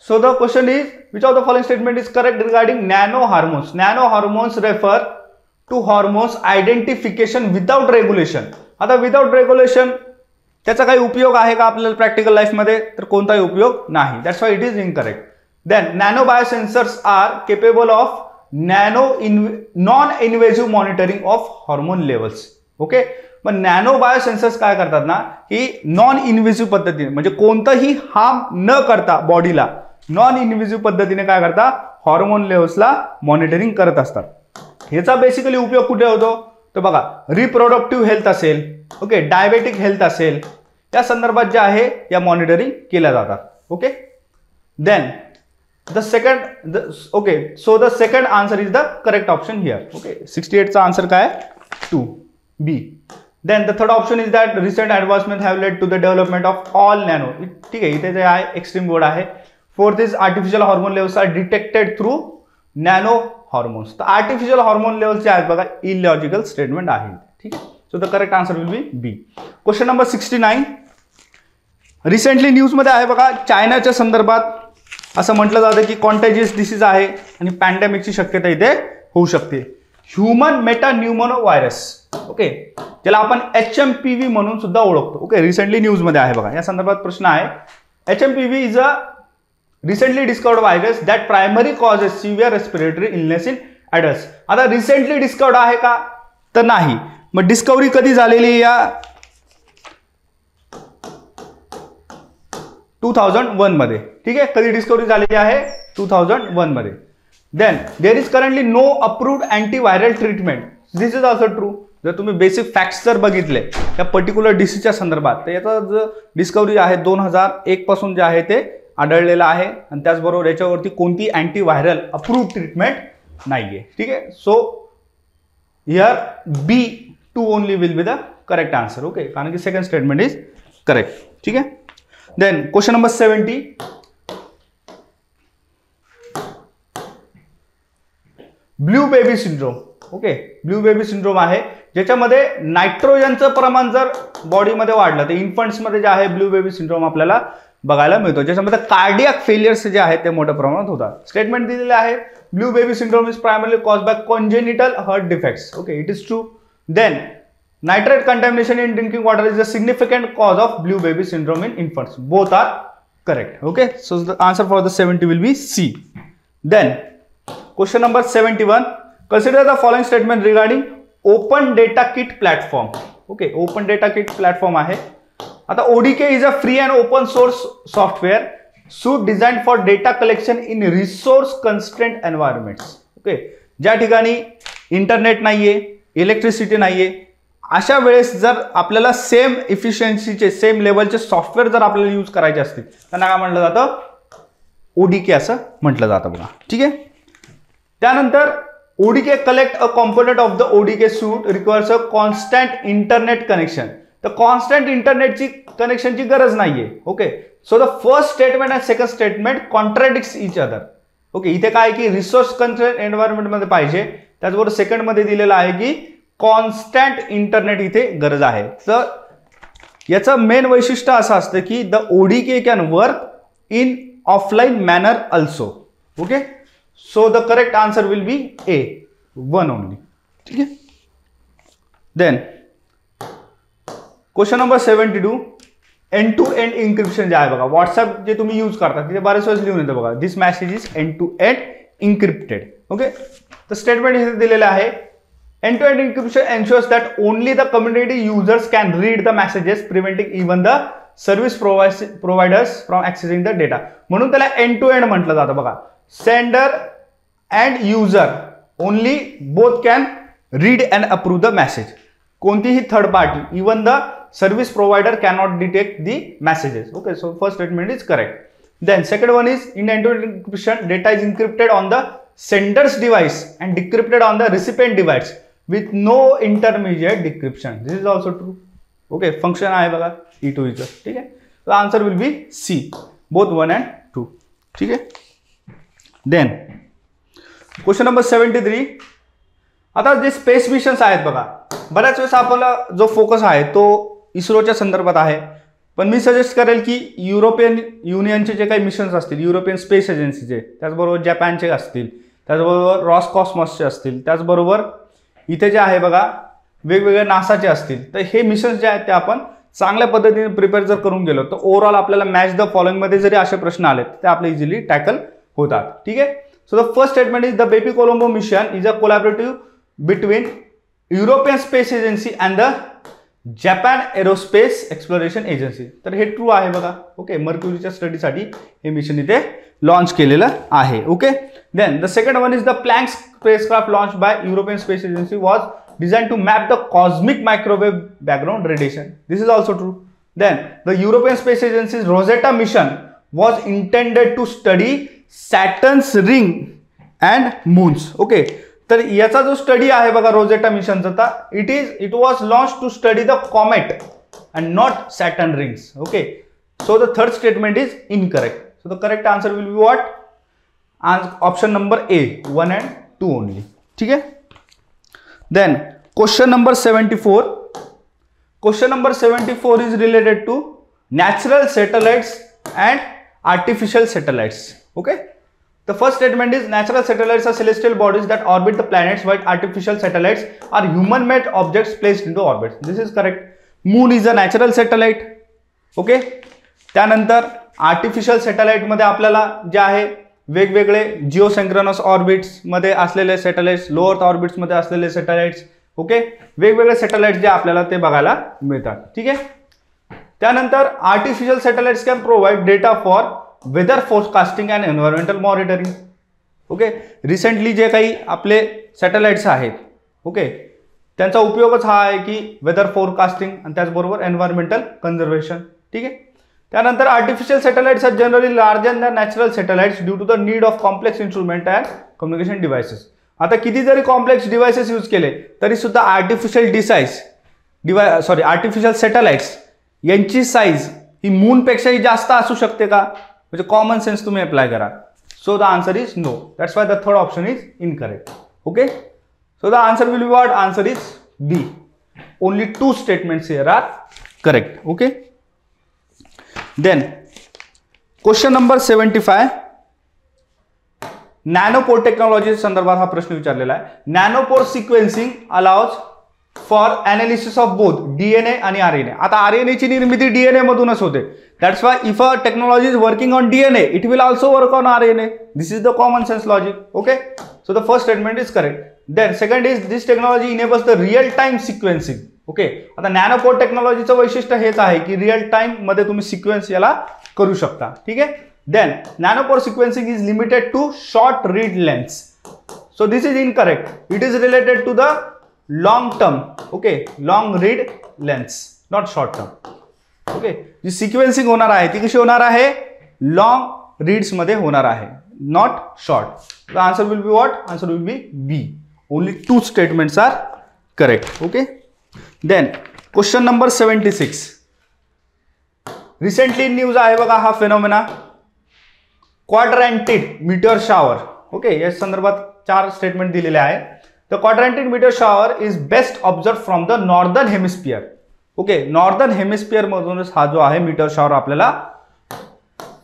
so the question is which of the following statement is correct regarding nano hormones? Nano hormones refer to hormones identification without regulation. आता without regulation त्याचा काही उपयोग आहे का आपल्याला प्रॅक्टिकल लाईफमध्ये? तर कोणताही उपयोग नाही. That's why it is incorrect. Then nano biosensors are capable of non invasive monitoring of hormone levels. Okay, मग नॅनो बायोसेन्सर्स काय करतात ना की नॉन इन्व्हेजिव्ह पद्धतीने म्हणजे कोणतंही हार्म न करता बॉडीला नॉन इन्व्हेजिव्ह पद्धतीने काय करतात, हॉर्मोन लेवल्सला मॉनिटरिंग करत असतात. ह्याचा बेसिकली उपयोग कुठे होतो तर बघा, रिप्रोडक्टिव्ह हेल्थ असेल, ओके, डायबेटिक हेल्थ असेल, या संदर्भात जे आहे या मॉनिटरिंग केल्या जातात. Okay, then the second, okay, so the second answer is the correct option here. Okay, 68 चा आन्सर काय? 2, B. Then the third option is that recent advancement have led to the development of all nano. ठीक आहे, इथे जे आहे extreme word आहे. Fourth is artificial hormone levels R detected through nano hormones. तर artificial hormone levels जे आहेत बघा, इलॉजिकल स्टेटमेंट आहे. ठीक आहे, so the correct answer will be B. Question number 69, recently न्यूजमध्ये आहे बघा, चायनाच्या संदर्भात असं म्हटलं जातं की कॉन्टॅजियस डिसीज आहे आणि पॅन्डेमिकची शक्यता इथे होऊ शकते. ह्युमन मेटान्युमोनो व्हायरस, ओके, ज्याला आपण HMPV म्हणून सुद्धा ओळखतो. ओके, रिसेंटली न्यूजमध्ये आहे बघा, या संदर्भात प्रश्न आहे. HMPV is a recently discovered virus that primary causes severe respiratory illness in adults. आता रिसेंटली डिस्कवर्ड आहे का तर नाही. मग डिस्कवरी कधी झालेली या 2001 मध्ये. ठीक आहे, कधी डिस्कवरी झालेली आहे? 2001 मध्ये. Then there is currently no approved antiviral treatment. This is also true. जर तुम्ही बेसिक फॅक्ट्स जर बघितले या पर्टिक्युलर डिसीजच्या संदर्भात तर याचा जो डिस्कवरी आहे 2001 पासून जे आहे ते आढळलेला आहे आणि त्याचबरोबर याच्यावरती कोणती अँटीव्हायरल अप्रूव्ड ट्रीटमेंट नाहीये. ठीक आहे, so here B2 only will be the correct answer. Okay, कारण की सेकंड स्टेटमेंट इज करेक्ट. ठीक आहे, then question number 70, blue baby syndrome. Okay, blue baby syndrome आहे ज्याच्यामध्ये नायट्रोजनचं प्रमाण जर बॉडीमध्ये वाढलं तर इन्फंट्समध्ये जे आहे ब्लू बेबी सिंड्रोम आपल्याला बघायला मिळतो, ज्याच्यामध्ये कार्डियक फेलियर्स जे आहेत ते मोठ्या प्रमाणात होतात. स्टेटमेंट दिलेले आहे, blue baby syndrome is primarily cause by congenital heart defects. Okay, it is true. Then nitrate contamination in drinking water is a significant cause of blue baby syndrome in infants. Both are correct. Okay, so the answer for the 70 will be C. Then question number 71, consider the following statement regarding open data kit platform. Okay, open data kit platform आहे. आता ODK is a free and open source software suite designed for data collection in resource constrained environments. Okay, ज्या ठिकाणी internet नाहीये, electricity नाहीये, अशा वेळेस जर आपल्याला सेम इफिशियन्सीचे सेम लेवलचे सॉफ्टवेअर जर आपल्याला यूज करायचे असतील त्यांना काय म्हटलं जातं? ODK असं म्हटलं जातं बघा. ठीक आहे, त्यानंतर ODK collect a component of the ODK suite requires a constant internet connection. तर कॉन्स्टंट इंटरनेटची कनेक्शनची गरज नाहीये. Okay, so the first statement आणि second statement contradicts each other. Okay, इथे काय की रिसोर्स कंस्ट्रेंट एन्व्हायरमेंट मध्ये पाहिजे, त्याचबरोबर सेकंड मध्ये दिलेलं आहे की कॉन्स्टंट इंटरनेट इथे गरज आहे. तर याचं मेन वैशिष्ट्य असं असतं की the ODK can work in offline manner also. Okay, so the correct answer will be A, 1 only. ठीक आहे. Then question number 72, end to end encryption जे आहे बघा, व्हॉट्सअप जे तुम्ही यूज करता तिथे बरेच वेळेस लिहून येतं बघा, this message is end to end encrypted. Okay, तर स्टेटमेंट इथे दिलेलं आहे, end to end encryption ensures that only the community users can read the messages, preventing even the service providers from accessing the data. म्हणून त्याला end to end म्हटलं जातं बघा. Sender and user only both can read and approve the message. कोणतीही third party, even the service provider cannot detect the messages. Okay, so first statement is correct. Then second one is in end-to-end encryption, data is encrypted on the sender's device and decrypted on the recipient device with no intermediate decryption. This is also true. Okay, function आहे बघा E2E चं. ठीक आहे, so answer will be C, both 1 and 2. ठीक आहे. Then question number 73. आता जे space missions आहेत बघा, बऱ्याच वेळेस आपला जो फोकस आहे तो इस्रोच्या संदर्भात आहे, पण मी सजेस्ट करेल की युरोपियन युनियनचे जे काही मिशन्स असतील, युरोपियन स्पेस एजन्सीचे, त्याचबरोबर जपानचे असतील, त्याचबरोबर रॉसकॉस्मॉसचे असतील, त्याचबरोबर इथे जे आहे बघा वेगवेगळे नासाचे असतील, तर हे मिशन्स जे आहेत ते आपण चांगल्या पद्धतीने प्रिपेअर जर करून गेलो तर ओव्हरऑल आपल्याला मॅच द फॉलोइंगमध्ये जरी असे प्रश्न आले ते आपले इझिली टॅकल होतात. ठीक आहे. So the first statement is the baby Colombo mission is a collaborative between European Space agency and the Japan aerospace exploration agency. तर हे ट्रू आहे बघा. ओके, मर्क्युरीच्या स्टडीसाठी हे मिशन इथे लॉन्च केलेलं आहे. Okay, then the second one is the Planck spacecraft launch by European Space Agency was design to map the cosmic microwave background radiation. This is also true. Then the European Space Agency's Rosetta mission was intended to study Saturn's ring and moons. Okay, तर याचा जो study आहे बघा Rosetta मिशनचा, it was launch to study the comet and not Saturn rings. Okay, so the third statement is incorrect. So the correct answer will be what? Option number A, 1 and 2 only. ठीक आहे. Then question number 74. Question number 74 is related to natural satellites and artificial satellites. Okay, the first statement is natural satellites are celestial bodies that orbit the planets, while artificial satellites are human-made objects placed into orbit. This is correct. Moon is a natural satellite. Okay, त्यानंतर artificial satellite मध्ये आपल्याला जे आहे वेगवेगळे geosynchronous orbits मध्ये असलेले satellites, low earth orbits मध्ये असलेले सॅटेलाइट्स. ओके, वेगवेगळे सॅटेलाइट जे आपल्याला ते बघायला मिळतात. ठीक आहे. त्यानंतर artificial satellites can provide data for weather forecasting and environmental monitoring. Okay, recently जे काही आपले सॅटेलाइट्स आहेत, ओके, त्यांचा उपयोगच हा आहे की वेदर फोरकास्टिंग आणि त्याचबरोबर एन्व्हायरमेंटल कन्झर्वेशन. ठीक आहे. त्यानंतर artificial satellites are generally larger than natural satellites due to the need of complex instrument and communication devices. आता किती जरी कॉम्प्लेक्स डिव्हायसेस यूज केले तरी सुद्धा आर्टिफिशियल सॅटेलाइट्स यांची साईज ही मूनपेक्षाही जास्त असू शकते का? म्हणजे कॉमन सेन्स तुम्ही अप्लाय करा. So the answer is no. That's why the third option is incorrect. Okay, so the answer will be what? Answer is B. Only 2 statements here are correct. Okay, then question number 75. Nanopore technology संदर्भात हा प्रश्न विचारलेला आहे. Nanopore sequencing allows for analysis of both DNA आणि RNA. आता आरएनएची निर्मिती DNA मधूनच होते. That's why if a technology is working on DNA it will also work on RNA. This is the common sense logic. Okay, so the first statement is correct. Then second is this technology enables the real time sequencing. Okay, आता नॅनोपोर टेक्नॉलॉजीचं वैशिष्ट्य हेच आहे की real time मध्ये तुम्ही sequence याला करू शकता. ठीक आहे. Then nanopore sequencing is limited to short read lengths. So this is incorrect. It is related to the long term. Okay, long read lengths, not short term. Okay, जी sequencing होणार आहे ती कशी होणार आहे? लॉन्ग रीड्स मध्ये होणार आहे, not short. The answer will be what? Answer will be B. Only 2 statements are correct. Okay, then question number 76. Recently news आहे बघा हा phenomena Quadrantid meteor shower. Okay, या संदर्भात 4 स्टेटमेंट दिलेले आहे. The Quadrantid meteor shower is best observe from the northern hemisphere. Okay, northern hemisphere मधूनच हा जो आहे मीटिओर शॉवर आपल्याला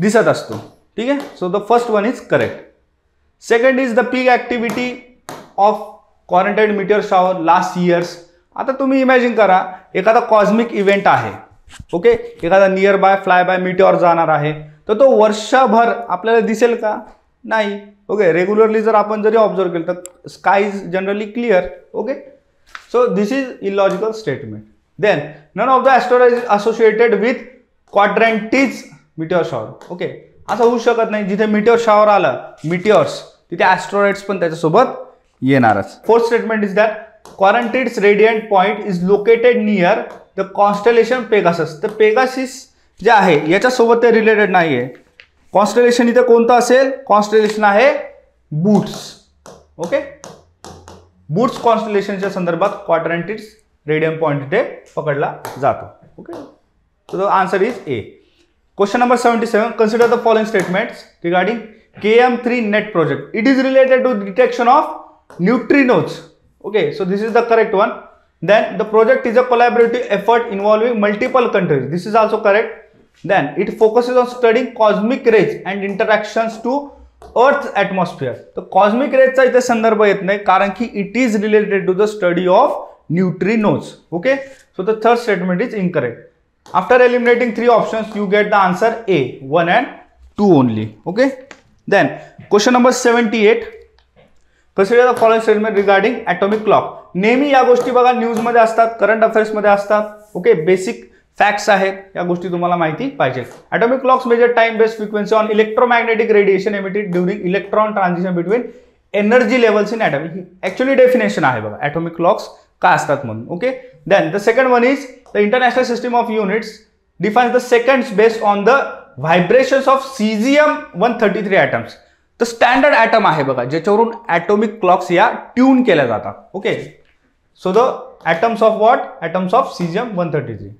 दिसत असतो. ठीक आहे, so the first one is correct. Second is the peak activity of Quadrantid meteor shower last years. आता तुम्ही इमॅजिन करा, एखादा कॉस्मिक इव्हेंट आहे. ओके, एखादा nearby flyby meteor जाणार आहे, तर तो वर्षभर आपल्याला दिसेल का? नाही. ओके, रेग्युलरली जर आपण जरी ऑब्झर्व केलं तर sky is generally clear. Okay, so this is illogical statement. Then none of the asteroid is associated with Quadrantid meteor shower. Okay, असं होऊ शकत नाही, जिथे मीटिओर शॉवर आलं मीटिओर्स तिथे ॲस्ट्रॉइड्स पण त्याच्यासोबत येणारच. Fourth statement is that Quadrantids radiant point is located near the constellation Pegasus. तर पेगासिस जे आहे याच्यासोबत ते रिलेटेड नाही आहे. कॉन्स्टेलेशन इथे कोणतं असेल? कॉन्स्टेलेशन आहे बूट्स. ओके, बूट्स कॉन्स्टेलेशनच्या संदर्भात क्वाड्रॅन्टिड्स रेडियन पॉइंट इथे पकडला जातो. Okay, so the answer is A. Question number 77. Consider the following statements regarding KM3 net project. It is related to detection of neutrinos. Okay, so this is the correct one. Then the project is a collaborative effort involving multiple countries. This is also correct. Then it focuses on studying cosmic rays and interactions to Earth's atmosphere. तो cosmic rays चा इथे संदर्भ येत नाही कारण की it is related to the study of neutrinos. Okay, so the third statement is incorrect. After eliminating three options, you get the answer A, 1 and 2 only. Okay. Then question number 78. Consider the following statement regarding atomic clock. नेहमी या गोष्टी बघा news मध्ये असतात, current affairs मध्ये असतात. Okay, basic facts आहेत, या गोष्टी तुम्हाला माहिती पाहिजे. atomic clocks measure time based frequency on electromagnetic radiation emitted during electron transition between energy levels in atom. Actually definition आहे बघा atomic clocks का असतात म्हणून. Okay, then the second one is the international system of units defines the seconds based on the vibrations of cesium 133 atoms. तर standard atom आहे बघा ज्याच्यावरून atomic clocks या ट्यून केल्या जातात. Okay, so the atoms of what? Atoms of cesium 133.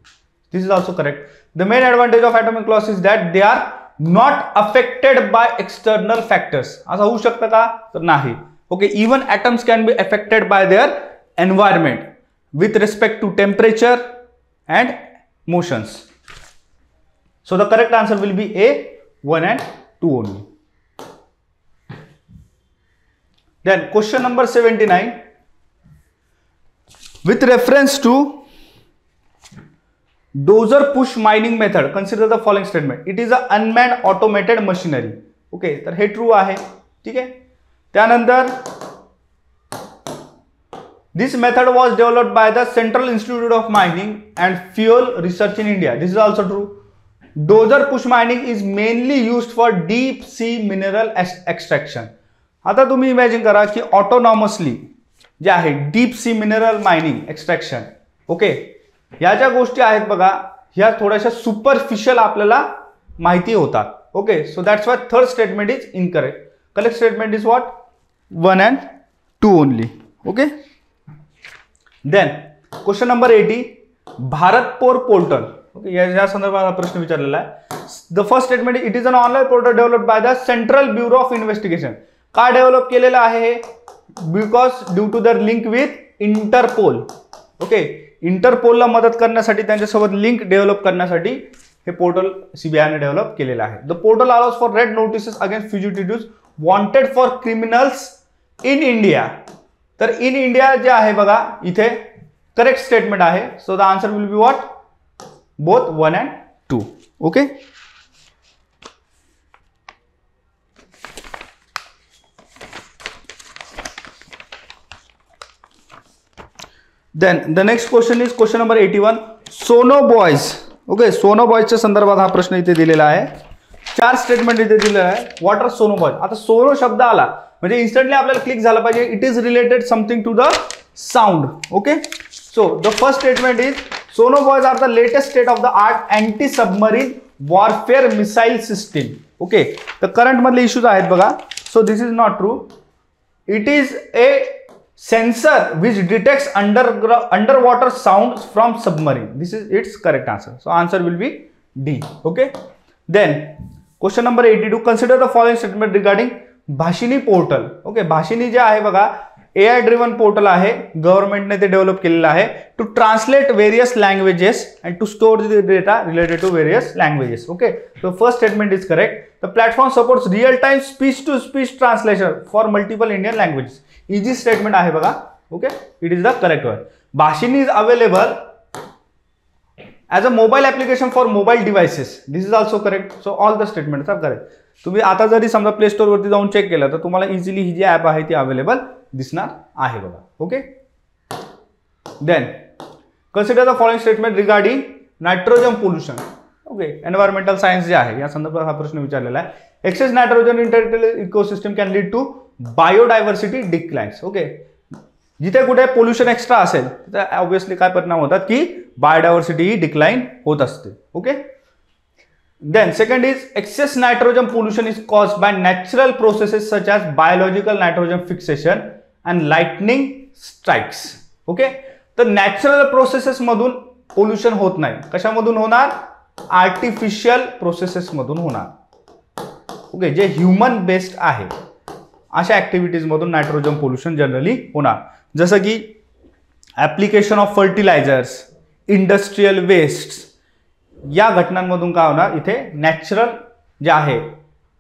This is also correct. The main advantage of atomic clocks is that they are not affected by external factors. असं होऊ शकतं का? तर नाही. Okay, even atoms can be affected by their environment with respect to temperature and motions. So the correct answer will be A, 1 and 2 only. Then question number 79. With reference to dozer push mining method, consider the following statement. It is a unmanned automated machinery. Okay, तर हे true आहे. ठीक आहे. त्यानंतर this method was developed by the Central Institute of Mining and Fuel Research in India. This is also true. Dozer push mining is mainly used for deep sea mineral extraction. आता तुम्ही imagine करा की autonomously जे आहे deep sea mineral mining extraction. Okay, ह्या ज्या गोष्टी आहेत बघा ह्या थोड्याशा सुपरफिशियल आपल्याला माहिती होतात. Okay, so that's why third statement is incorrect. Correct statement is what? 1 and 2 only. Okay, then question number 80. Bharatpol portal. Okay, या संदर्भात प्रश्न विचारलेला आहे. The first statement it is an online portal developed by the Central Bureau of Investigation. का develop केलेलं आहे हे? Because due to the link with Interpol. Okay, इंटरपोलला मदत करण्यासाठी त्यांच्यासोबत लिंक डेव्हलप करण्यासाठी हे पोर्टल सीबीआयने डेव्हलप केलेलं आहे. The portal allows for red notices against fugitives wanted for criminals in India. तर इन इंडिया जे आहे बघा इथे करेक्ट स्टेटमेंट आहे. So the answer will be what? Both 1 and 2. Okay, then the next question is question number 81. Sono buoys. Okay, sono बॉयजच्या संदर्भात हा प्रश्न इथे दिलेला आहे. 4 स्टेटमेंट इथे दिलेलं आहे. What are sonobuoys? आता सोनो शब्द आला म्हणजे इन्स्टंटली आपल्याला क्लिक झाला पाहिजे. It is related something to the sound. Okay, so the first statement is sonobuoys are the latest state of the art anti submarine warfare missile system. Okay, तर current मधले issues आहेत बघा. So this is not true. It is a sensor which detects underwater sounds from submarine. This is its correct answer. So answer will be D. Okay, then question number 82. Consider the following statement regarding Bhashini portal. Okay, Bhashini जे आहे बघा AI driven portal आहे, गव्हर्नमेंटने ते develop केलेलं आहे to translate various languages and to store the data related to various languages. Okay, so first statement is correct. The platform supports real time speech to speech translation for multiple Indian languages. Easy statement आहे बघा. Okay, it is the correct one. Bhashini is available as a mobile application for mobile devices. This is also correct. So all the statements are correct. तुम्ही आता जरी समजा play store वरती जाऊन check केलं तर तुम्हाला इझिली ही जी ॲप आहे ती अवेलेबल दिसणार आहे बघा. Okay, then consider the following statement regarding nitrogen pollution. Okay, environmental science जे आहे या संदर्भात हा प्रश्न विचारलेला आहे. Excess nitrogen in territorial ecosystem can lead to biodiversity declines. Okay, जिथे कुठे पोल्युशन एक्स्ट्रा असेल तिथे ऑब्व्हियसली काय परिणाम होतात की बायोडायव्हर्सिटी ही डिक्लाइन होत असते. Okay, then second is excess nitrogen pollution is caused by natural processes such as biological nitrogen fixation and lightning strikes. Okay, तर नॅचरल प्रोसेसेस मधून पोल्युशन होत नाही. कशामधून होणार? आर्टिफिशियल प्रोसेसेस मधून होणार. ओके, जे ह्युमन बेस्ड आहे अशा ऍक्टिव्हिटीज मधून नायट्रोजन पोल्युशन जनरली होणार. जसं की application of fertilizers, industrial waste या घटनांमधून काय होणार? इथे नॅचरल जे आहे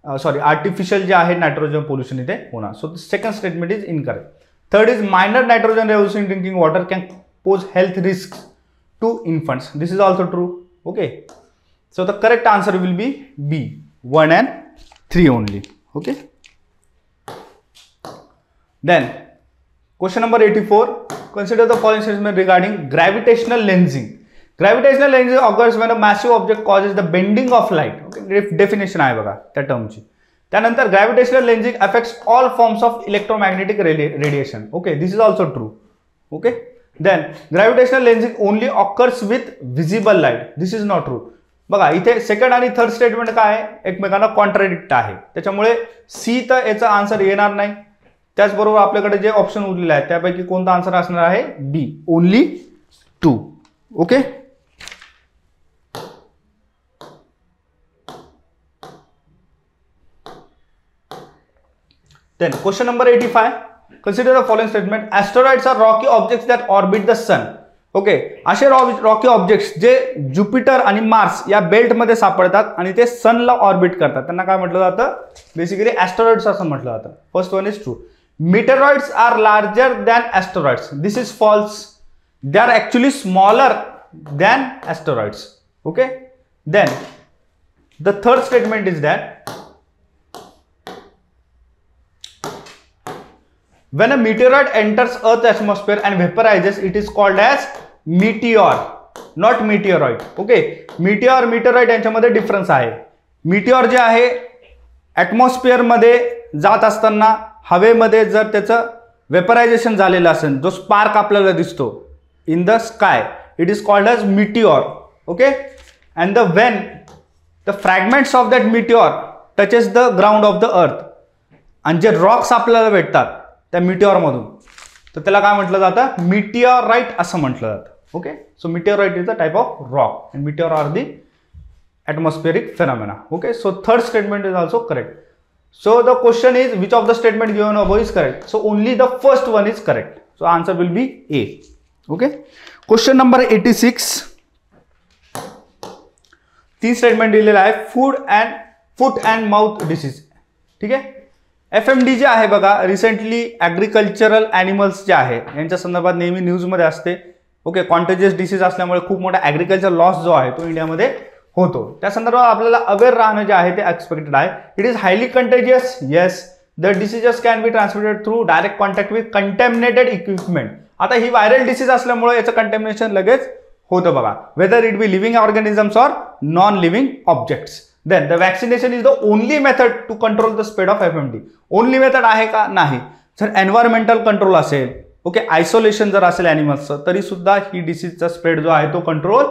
आर्टिफिशियल जे आहे नायट्रोजन पोल्युशन इथे होणार. So the second statement is incorrect. Third is minor nitrogen levels in drinking water can pose health risk to infants. This is also true. Okay, so the correct answer will be B 1 and 3 only. Okay, then question number 84, consider the following statement regarding gravitational lensing. Gravitational lensing occurs when a massive object causes the bending of light. Okay, definition आहे बघा त्या टर्मची. त्यानंतर gravitational lensing affects all forms of electromagnetic radiation. Okay, this is also true. Okay, then gravitational lensing only occurs with visible light. This is not true. बघा इथे second आणि third statement काय आहे? एकमेकांना कॉन्ट्राडिक्ट आहे. त्याच्यामुळे सी तर याचा आन्सर येणार नाही. त्याचबरोबर आपल्याकडे जे ऑप्शन उरलेले आहेत त्यापैकी कोणता आन्सर असणार आहे? B, only 2. Okay, then question number 85, consider the following statement. Asteroids are rocky objects that orbit the sun. Okay, असे रॉकी ऑब्जेक्ट्स जे ज्युपिटर आणि मार्स या बेल्टमध्ये सापडतात आणि ते सनला ऑर्बिट करतात त्यांना काय म्हटलं जातं? बेसिकली ॲस्ट्रॉइड्स असं म्हटलं जातं. First one is true. Meteoroids are larger than asteroids. This is false. They are actually smaller than asteroids. Okay. Then the third statement is that when a meteoroid enters Earth's atmosphere and vaporizes, it is called as meteor, not meteoroid. Okay. meteoroid यांच्यामध्ये difference आहे. meteor जे आहे atmosphere मध्ये जात असताना हवेमध्ये जर त्याचं वेपरायझेशन झालेलं असेल, जो स्पार्क आपल्याला दिसतो in the sky, it is called as meteor. Okay, and when the fragments of that meteor touches the ground of the earth आणि जे रॉक्स आपल्याला भेटतात त्या मिटिओरमधून तर त्याला काय म्हटलं जातं? मिटिओराइट असं म्हटलं जातं. Okay, so meteorite is the type of rock and meteor are the atmospheric phenomena. Okay, so third statement is also correct. So the question is which of the statement given above is correct? So only the first one is correct. So answer will be A. Okay, question number 86. तीन statement दिलेला आहे. फूट and mouth disease. ठीक आहे, FMD जे आहे बघा, recently agricultural animals जे आहे यांच्या संदर्भात नेहमी न्यूजमध्ये असते. ओके, कॉन्टेजियस डिसीज असल्यामुळे खूप मोठा ॲग्रिकल्चर लॉस जो आहे तो इंडियामध्ये होतो. त्या संदर्भात आपल्याला अवेअर राहणं जे आहे ते एक्सपेक्टेड आहे. It is highly contagious. Yes, the diseases can be transmitted through direct contact with contaminated equipment. आता ही व्हायरल डिसीज असल्यामुळे याचं कंटॅमिनेशन लगेच होतं बघा, whether it be living organisms or non living objects. Then the vaccination is the only method to control the spread of FMD. Only method आहे का? नाही. जर एन्व्हायरमेंटल कंट्रोल असेल, ओके, आयसोलेशन जर असेल ॲनिमल्सचं, तरी सुद्धा ही डिसीजचा स्प्रेड जो आहे तो कंट्रोल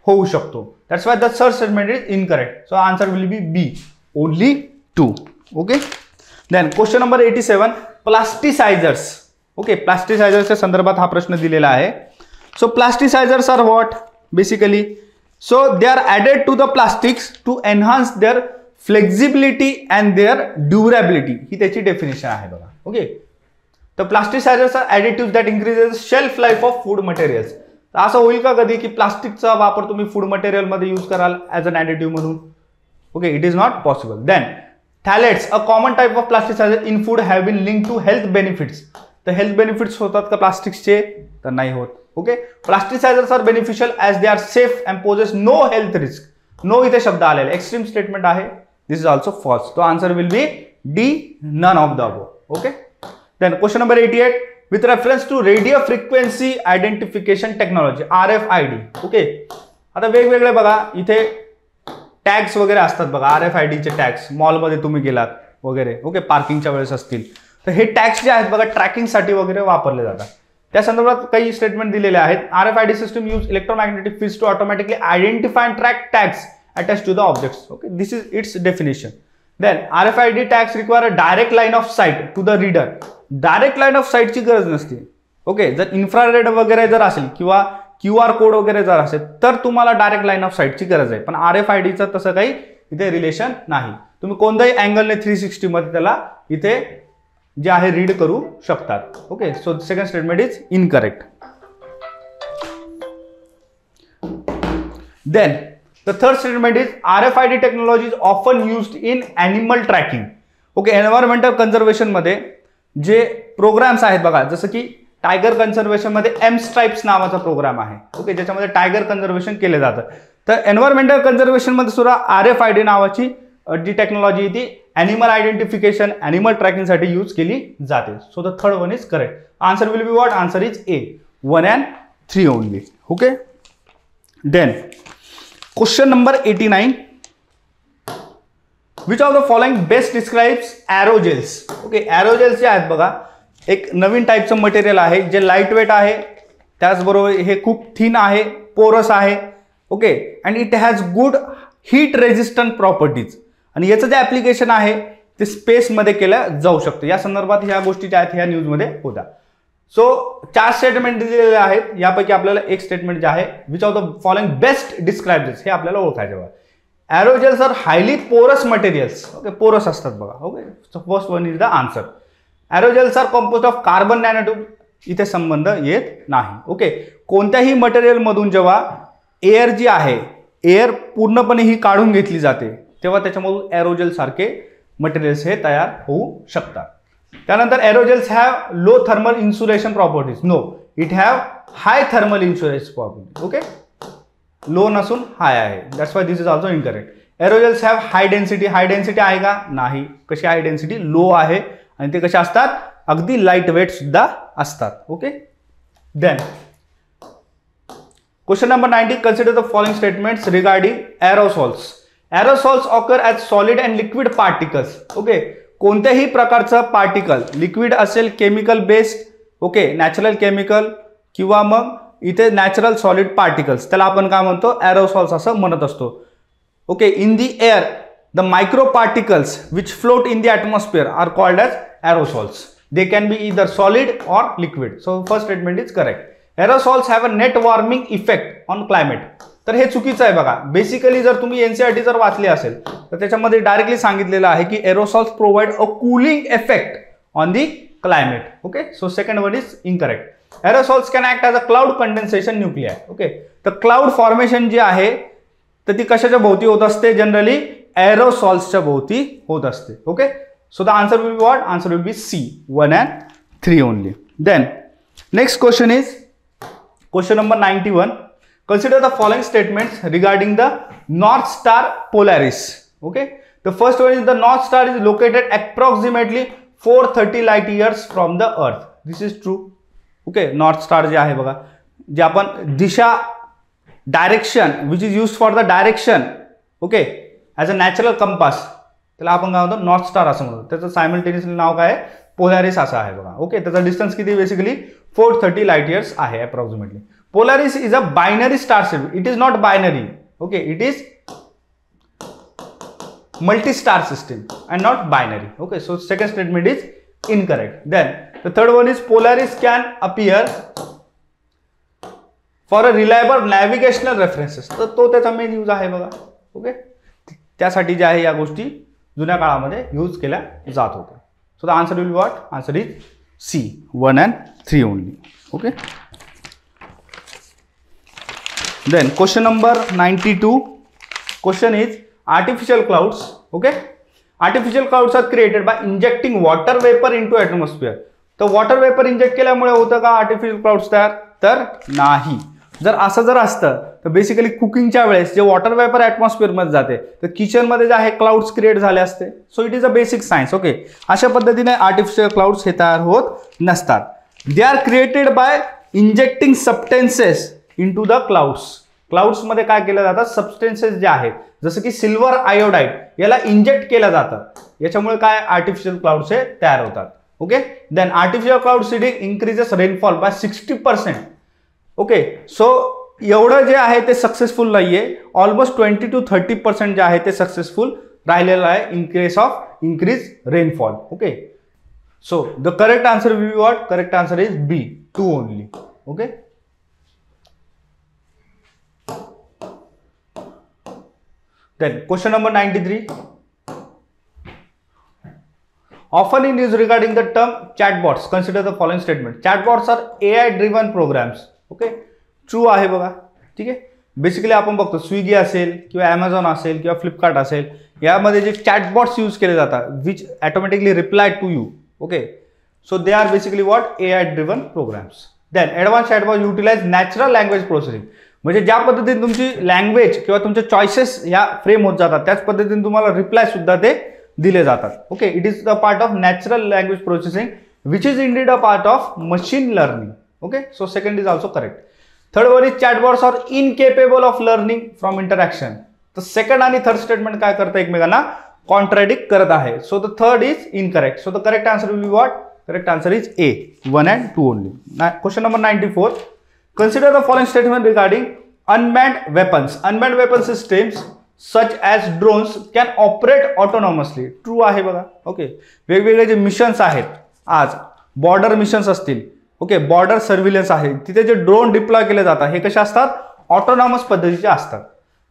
होऊ शकतो. That's why the third statement is incorrect. So answer will be B, only 2. Okay, then question number 87, plasticizers. Okay, प्लास्टिसायझर्सच्या संदर्भात हा प्रश्न दिलेला आहे. So plasticizers are what? Basically so they are added to the plastics to enhance their flexibility and their durability. ही त्याची definition आहे बघा. ओके, तर plasticizers are additive that increases shelf life of food materials. असं होईल का कधी की प्लास्टिकचा वापर तुम्ही फूड मटेरियलमध्ये यूज कराल ॲज अन ॲडिटिव्ह म्हणून? Okay, it is not possible. Then phthalates, a common type of plasticizer in food have been link to health benefits. तर हेल्थ बेनिफिट्स होतात का प्लास्टिक्सचे? तर नाही होत. Okay, plasticizers are beneficial as they are safe and poses no health risk. No इथे शब्द आलेला एक्स्ट्रीम स्टेटमेंट आहे. This is also false. तो answer will be D, none of the above. Okay. Then question number 88 with reference to radio frequency identification technology RFID. Okay, आता वेगवेगळे बघा इथे tags वगैरे असतात बघा, RFIDचे टॅग्स मॉलमध्ये तुम्ही गेलात वगैरे, ओके, पार्किंगच्या वेळेस असतील तर हे टॅग्स जे आहेत बघा ट्रॅकिंगसाठी वगैरे वापरले जातात. त्या संदर्भात काही स्टेटमेंट दिलेले आहेत. RFID system use electromagnetic fields to automatically identify and track tags attach to the objects. Okay, this is its definition. Then RFID tags require a direct line of sight to the reader. Direct line of साईटची गरज नसते. Okay, जर infrared वगैरे जर असेल किंवा QR code वगैरे जर असेल तर तुम्हाला डायरेक्ट लाईन ऑफ साईटची गरज आहे. पण RFIDचं तसं काही इथे रिलेशन नाही. तुम्ही कोणत्याही अँगलने 360 मध्ये त्याला इथे जे आहे रीड करू शकतात. Okay, so second statement is incorrect. Then the third statement is RFID technology is often used in animal tracking. Okay, environmental conservation मध्ये जे प्रोग्राम्स आहेत बघा, जसं की टायगर कन्झर्वेशन मध्ये M-Stripes नावाचा प्रोग्राम आहे. ओके, ज्याच्यामध्ये टायगर कन्झर्वेशन केले जातं. तर एन्व्हायरमेंटल कन्झर्वेशन मध्ये सुद्धा RFID नावाची जी टेक्नॉलॉजी ती ॲनिमल आयडेंटिफिकेशन ॲनिमल ट्रॅकिंगसाठी यूज केली जाते. So the third one is correct. Answer will be what? Answer is A, 1 and 3 only. Okay. Then question number 89 which of the following best describes aerogels. Okay, aerogels जे आहेत बघा एक नवीन टाईपचं material आहे जे लाईट वेट आहे, त्याचबरोबर हे खूप थिन आहे, पोरस आहे. Okay, and it has good heat resistant properties. आणि याचं जे ॲप्लिकेशन आहे ते स्पेसमध्ये केलं जाऊ शकतं. या संदर्भात ह्या गोष्टी ज्या आहेत ह्या न्यूजमध्ये होत्या. सो 4 स्टेटमेंट दिलेले आहेत. यापैकी आपल्याला एक स्टेटमेंट जे आहे which of the following best describes हे आपल्याला ओळखायचं आहे. Aerogels are highly porous materials. Okay, porous असतात बघा. Okay, so first one is the answer. Aerogels are compose of carbon nanotube. इथे संबंध येत नाही. ओके, कोणत्याही मटेरियलमधून जेव्हा एअर जी आहे एअर पूर्णपणे ही काढून घेतली जाते तेव्हा त्याच्यामधून एरोजेल सारखे मटेरियल्स हे तयार होऊ शकतात. त्यानंतर aerogels have low thermal insulation properties. No, it have high thermal insulation property. Okay, low नसून हाय आहे. That's why this is also incorrect. Aerogels have high density. High density आहे का? नाही. कशी हाय डेन्सिटी? लो आहे. आणि ते कसे असतात? अगदी लाईट वेट सुद्धा असतात. Okay. Then question number 90 consider the following statements regarding aerosols. Aerosols occur as solid and liquid particles. Okay, कोणत्याही प्रकारचं पार्टिकल लिक्विड असेल, chemical based, okay, natural chemical किंवा मग इथे नॅचरल सॉलिड पार्टिकल्स, त्याला आपण काय म्हणतो? एरोसॉल्स असं म्हणत असतो. Okay, in the air the microparticles which float in the atmosphere are called as aerosols. They can be either solid or liquid. So first statement is correct. Aerosols have a net warming effect on climate. तर हे चुकीचं आहे बघा. Basically जर तुम्ही NCERT जर वाचले असेल तर त्याच्यामध्ये डायरेक्टली सांगितलेलं आहे की aerosols provide a cooling effect on the climate. Okay, so second one is incorrect. Aerosols can act as a cloud condensation nuclei. Okay, तर क्लाउड फॉर्मेशन जी आहे तर ती कशाच्या भोवती होत असते? जनरली एरोसॉल्सच्या भोवती होत असते. Okay, so the answer will be what? Answer will be C, 1 and 3 only. Then next question is question number 91. Consider the following statements regarding the North Star Polaris. Okay, the first one is the North Star is located approximately 430 light years from the earth. This is true. Okay, North Star जे आहे बघा, जे आपण दिशा direction which is use for the direction, okay, as a natural compass, त्याला आपण काय म्हणतो? नॉर्थ स्टार असं म्हणतो. त्याचं सायमल्टेनियसली नाव काय आहे? पोलॅरिस असं आहे बघा. ओके, त्याचा डिस्टन्स किती? बेसिकली 430 लाईट इयर्स आहे approximately. Polaris is a binary star system. It is not binary. Okay, it is multi star system and not binary. Okay, so second statement is incorrect. Then the third one is Polaris can appear for a reliable navigational references. तर तो त्याचा main use आहे बघा. Okay, त्यासाठी जे आहे या गोष्टी जुन्या काळामध्ये यूज केल्या जात होत्या. So the answer will what? Answer is C, 1 and 3 only. Okay. Then question number 92. Question is artificial clouds. Okay. Artificial clouds are created by injecting water vapor into atmosphere. तर वॉटर वेपर इंजेक्ट केल्यामुळे होतं का artificial clouds तयार? तर नाही. जर असं जर असतं तर बेसिकली कुकिंगच्या वेळेस जे वॉटर वेपर ॲटमॉस्फिअरमध्ये जाते तर किचनमध्ये जे आहे क्लाउड्स क्रिएट झाले असते. So it is a basic science. Okay. अशा पद्धतीने आर्टिफिशियल क्लाउड्स हे तयार होत नसतात. They are created by injecting substances into the clouds. क्लाउड्समध्ये काय केलं जातं? सबस्टेन्सेस जे आहेत जसं की सिल्वर आयोडाईड याला इंजेक्ट केलं जातं. याच्यामुळे काय आर्टिफिशियल क्लाउड्स हे तयार होतात. Okay. Then artificial cloud seeding increases rainfall by 60%. Okay. So एवढं जे आहे ते सक्सेसफुल नाहीये. ऑलमोस्ट 20 to 30% जे आहे ते सक्सेसफुल राहिलेलं आहे in case of increase rainfall. Okay. So the correct answer will be what? Correct answer is B, 2 only. Okay. Then question number 93. Often in use regarding the term chatbots, consider the following statement. Chatbots are AI driven programs. Okay. True आहे बघा. ठीक आहे. Basically आपण बघतो Swiggy असेल किंवा Amazon असेल किंवा फ्लिपकार्ट असेल यामध्ये जे चॅटबॉट्स यूज केले जातात which automatically reply to you. Okay. So they are basically what? AI driven programs. Then advance chatbot utilize natural language processing. म्हणजे ज्या पद्धतीने तुमची लँग्वेज किंवा तुमचे चॉईसेस ह्या फ्रेम होत जातात त्याच पद्धतीने तुम्हाला रिप्लाय सुद्धा ते दिले जातात. Okay. It is the part of natural language processing which is indeed a part of machine learning. Okay. So second is also correct. Third one is chatbots are incapable of learning from interaction. तर second आणि third statement काय करतं? एकमेकांना contradict करत आहे. So the third is incorrect. So the correct answer will be what? Correct answer is A, 1 and 2 only. Question number 94. Consider the following statement regarding unmanned weapons. Unmanned weapon systems such as drones can operate autonomously. True आहे बघा. Okay. वेगवेगळे जे missions आहेत आज border missions असतील. Okay. Border surveillance आहे तिथे जे ड्रोन डिप्लॉय केले जातात हे कसे असतात? ऑटोनॉमस पद्धतीचे असतात.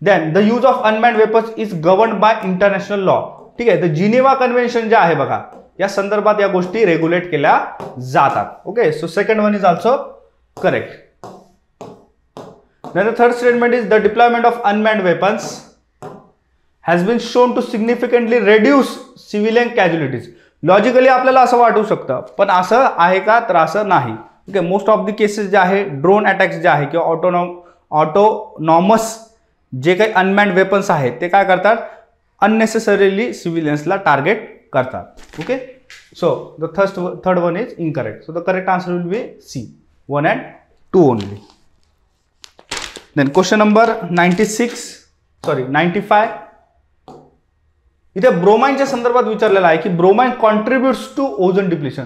Then the use of unmanned weapons is governed by international law. ठीक आहे. तर जिनेवा कन्व्हेन्शन जे आहे बघा या संदर्भात या गोष्टी रेग्युलेट केल्या जातात. Okay. So second one is also correct. Then the third statement is the deployment of unmanned weapons has been shown to significantly reduce civilian casualties. Logically आपल्याला असं वाटू शकतं पण असं आहे का? तर असं नाही. Okay. Most of the cases जे आहे ड्रोन अटॅक्स जे आहे किंवा ऑटोनॉमस जे काही अनमॅन्ड वेपन्स आहेत ते काय करतात? अननेसेसरीली सिव्हिलियन्सला टार्गेट करतात. Okay. So the third one is incorrect. So the correct answer will be C, 1 and 2 only. Then question number 95. इथे ब्रोमाइनच्या संदर्भात विचारलेला आहे की bromine contributes to ozone depletion.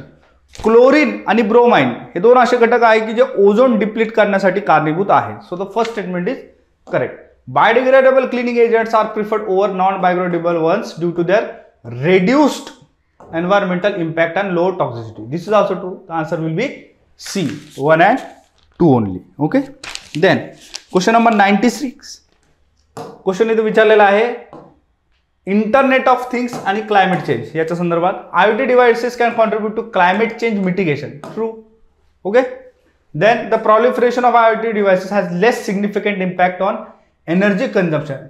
Chlorine आणि ब्रोमाइन हे दोन असे घटक आहेत की जे ओझोन डिप्लीट करण्यासाठी कारणीभूत आहेत. So the first statement is correct. Biodegradable cleaning agents are preferred over non biodegradable ones due to their reduced environmental impact and low toxicity. This is also true. The answer will be C, 1 and 2 only. Okay. Then question number 96. Question इथे विचारलेला आहे internet of things आणि climate change याच्या संदर्भात. IoT devices can contribute to climate change mitigation. True. Okay. Then the proliferation of IoT devices has less significant impact on energy consumption.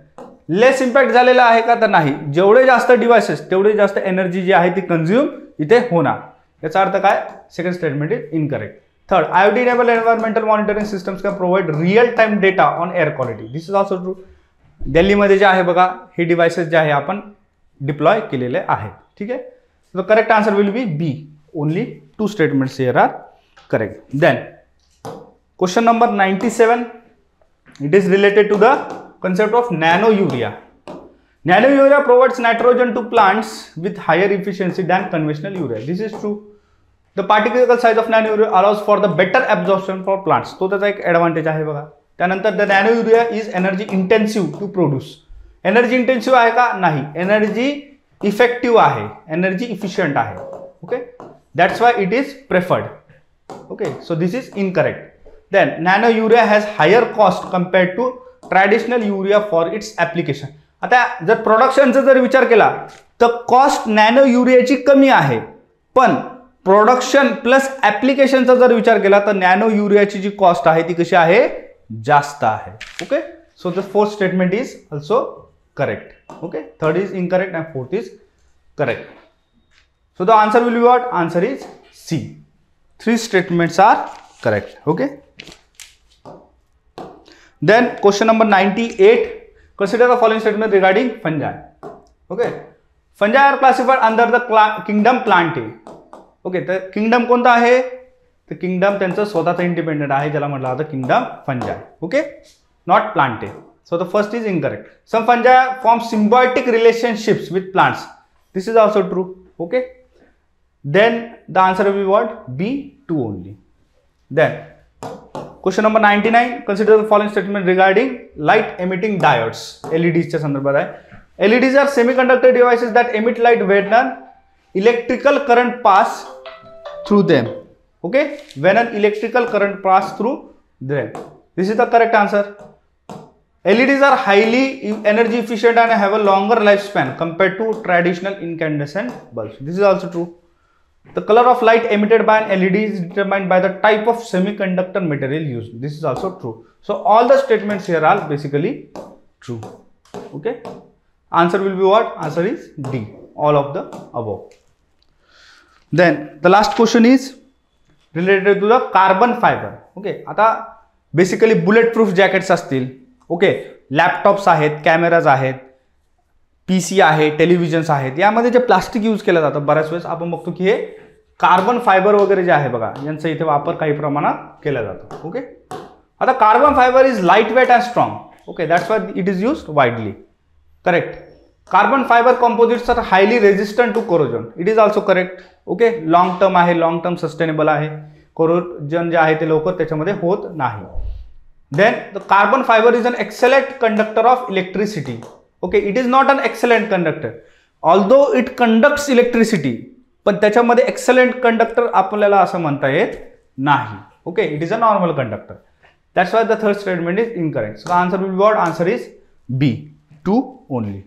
Less impact झालेला आहे का? तर नाही. जेवढे जास्त डिव्हाइसेस तेवढे जास्त एनर्जी जी आहे ती कंझ्युम इथे होणार. याचा अर्थ काय? Second statement is incorrect. Third, IoT enabled environmental monitoring systems can provide real time data on air quality. This is also true. दिल्लीमध्ये जे आहे बघा हे डिव्हाइसेस जे आहे आपण डिप्लॉय केलेले आहेत. ठीक आहे. The correct answer will be B. Only 2 statements here are correct. Then question number 97. It is related to the concept of nano urea. Nano urea provides nitrogen to plants with higher efficiency than conventional urea. This is true. The particle size of nano urea allows for the better absorption for plants. तो त्याचा एक advantage आहे बघा. त्यानंतर the nano urea is energy intensive to produce. Energy intensive आहे का? नाही. Energy effective आहे, एनर्जी इफिशियंट आहे. Okay. That's why it is preferred. Okay. So this is incorrect. Then nano urea has higher cost compared to traditional urea for its application. आता जर प्रोडक्शनचा जर विचार केला तर कॉस्ट नॅनो युरियाची कमी आहे पण प्रोडक्शन प्लस ऍप्लिकेशनचा जर विचार केला तर नॅनो युरियाची जी कॉस्ट आहे ती कशी आहे, जास्त आहे. Okay, so the fourth statement is also correct. Okay, third is incorrect and fourth is correct. So the answer will be what? Answer is C. 3 statements are correct. Okay, then question number 98, consider the following statement regarding fungi. Okay, fungi are classified under the kingdom Plantae. Okay, तर kingdom कोणता आहे? तर kingdom त्यांचं स्वतःचं independent आहे, ज्याला म्हटलं जातं kingdom fungi. Okay, not plantae. So the first is incorrect. Some fungi form symbiotic relationships with plants. This is also true. Okay, then the answer will be what? B, 2 only. Then question number 99, consider the following statement regarding light emitting diodes. LEDs च्या संदर्भात आहे. LEDs are semiconductor devices that emit light when an electrical current pass through them. Okay, when an electrical current pass through them. This is the correct answer. LEDs are highly energy efficient and have a longer lifespan compared to traditional incandescent bulbs. This is also true. The color of light emitted by an LED is determined by the type of semiconductor material used. This is also true. So all the statements here are basically true. Okay, answer will be what? Answer is D, all of the above. Then the last question is related to the carbon fiber. Okay, आता basically bullet proof jackets असतील. Okay, laptops आहेत, cameras आहेत, PC आहे, टेलिव्हिजन्स आहेत, यामध्ये जे plastic use केलं जातं बऱ्याच वेळेस आपण बघतो की हे कार्बन फायबर वगैरे जे आहे बघा, यांचा इथे वापर काही प्रमाणात केला जातो. ओके, आता carbon fibre is light weight and strong. Okay, that's why it is used widely. Correct. Carbon fibre composites are highly resistant to corrosion. It is also correct. Okay, long term आहे, long term sustainable आहे, corrosion जे आहे ते लवकर त्याच्यामध्ये होत नाही. Then the carbon fibre is an excellent conductor of electricity. Okay, it is not an excellent conductor, although it conducts electricity, पण त्याच्यामध्ये excellent conductor आपल्याला असं म्हणता येत नाही. Okay, it is a normal conductor. That's why the third statement is incorrect. So the answer will be what? Answer is B, 2 only.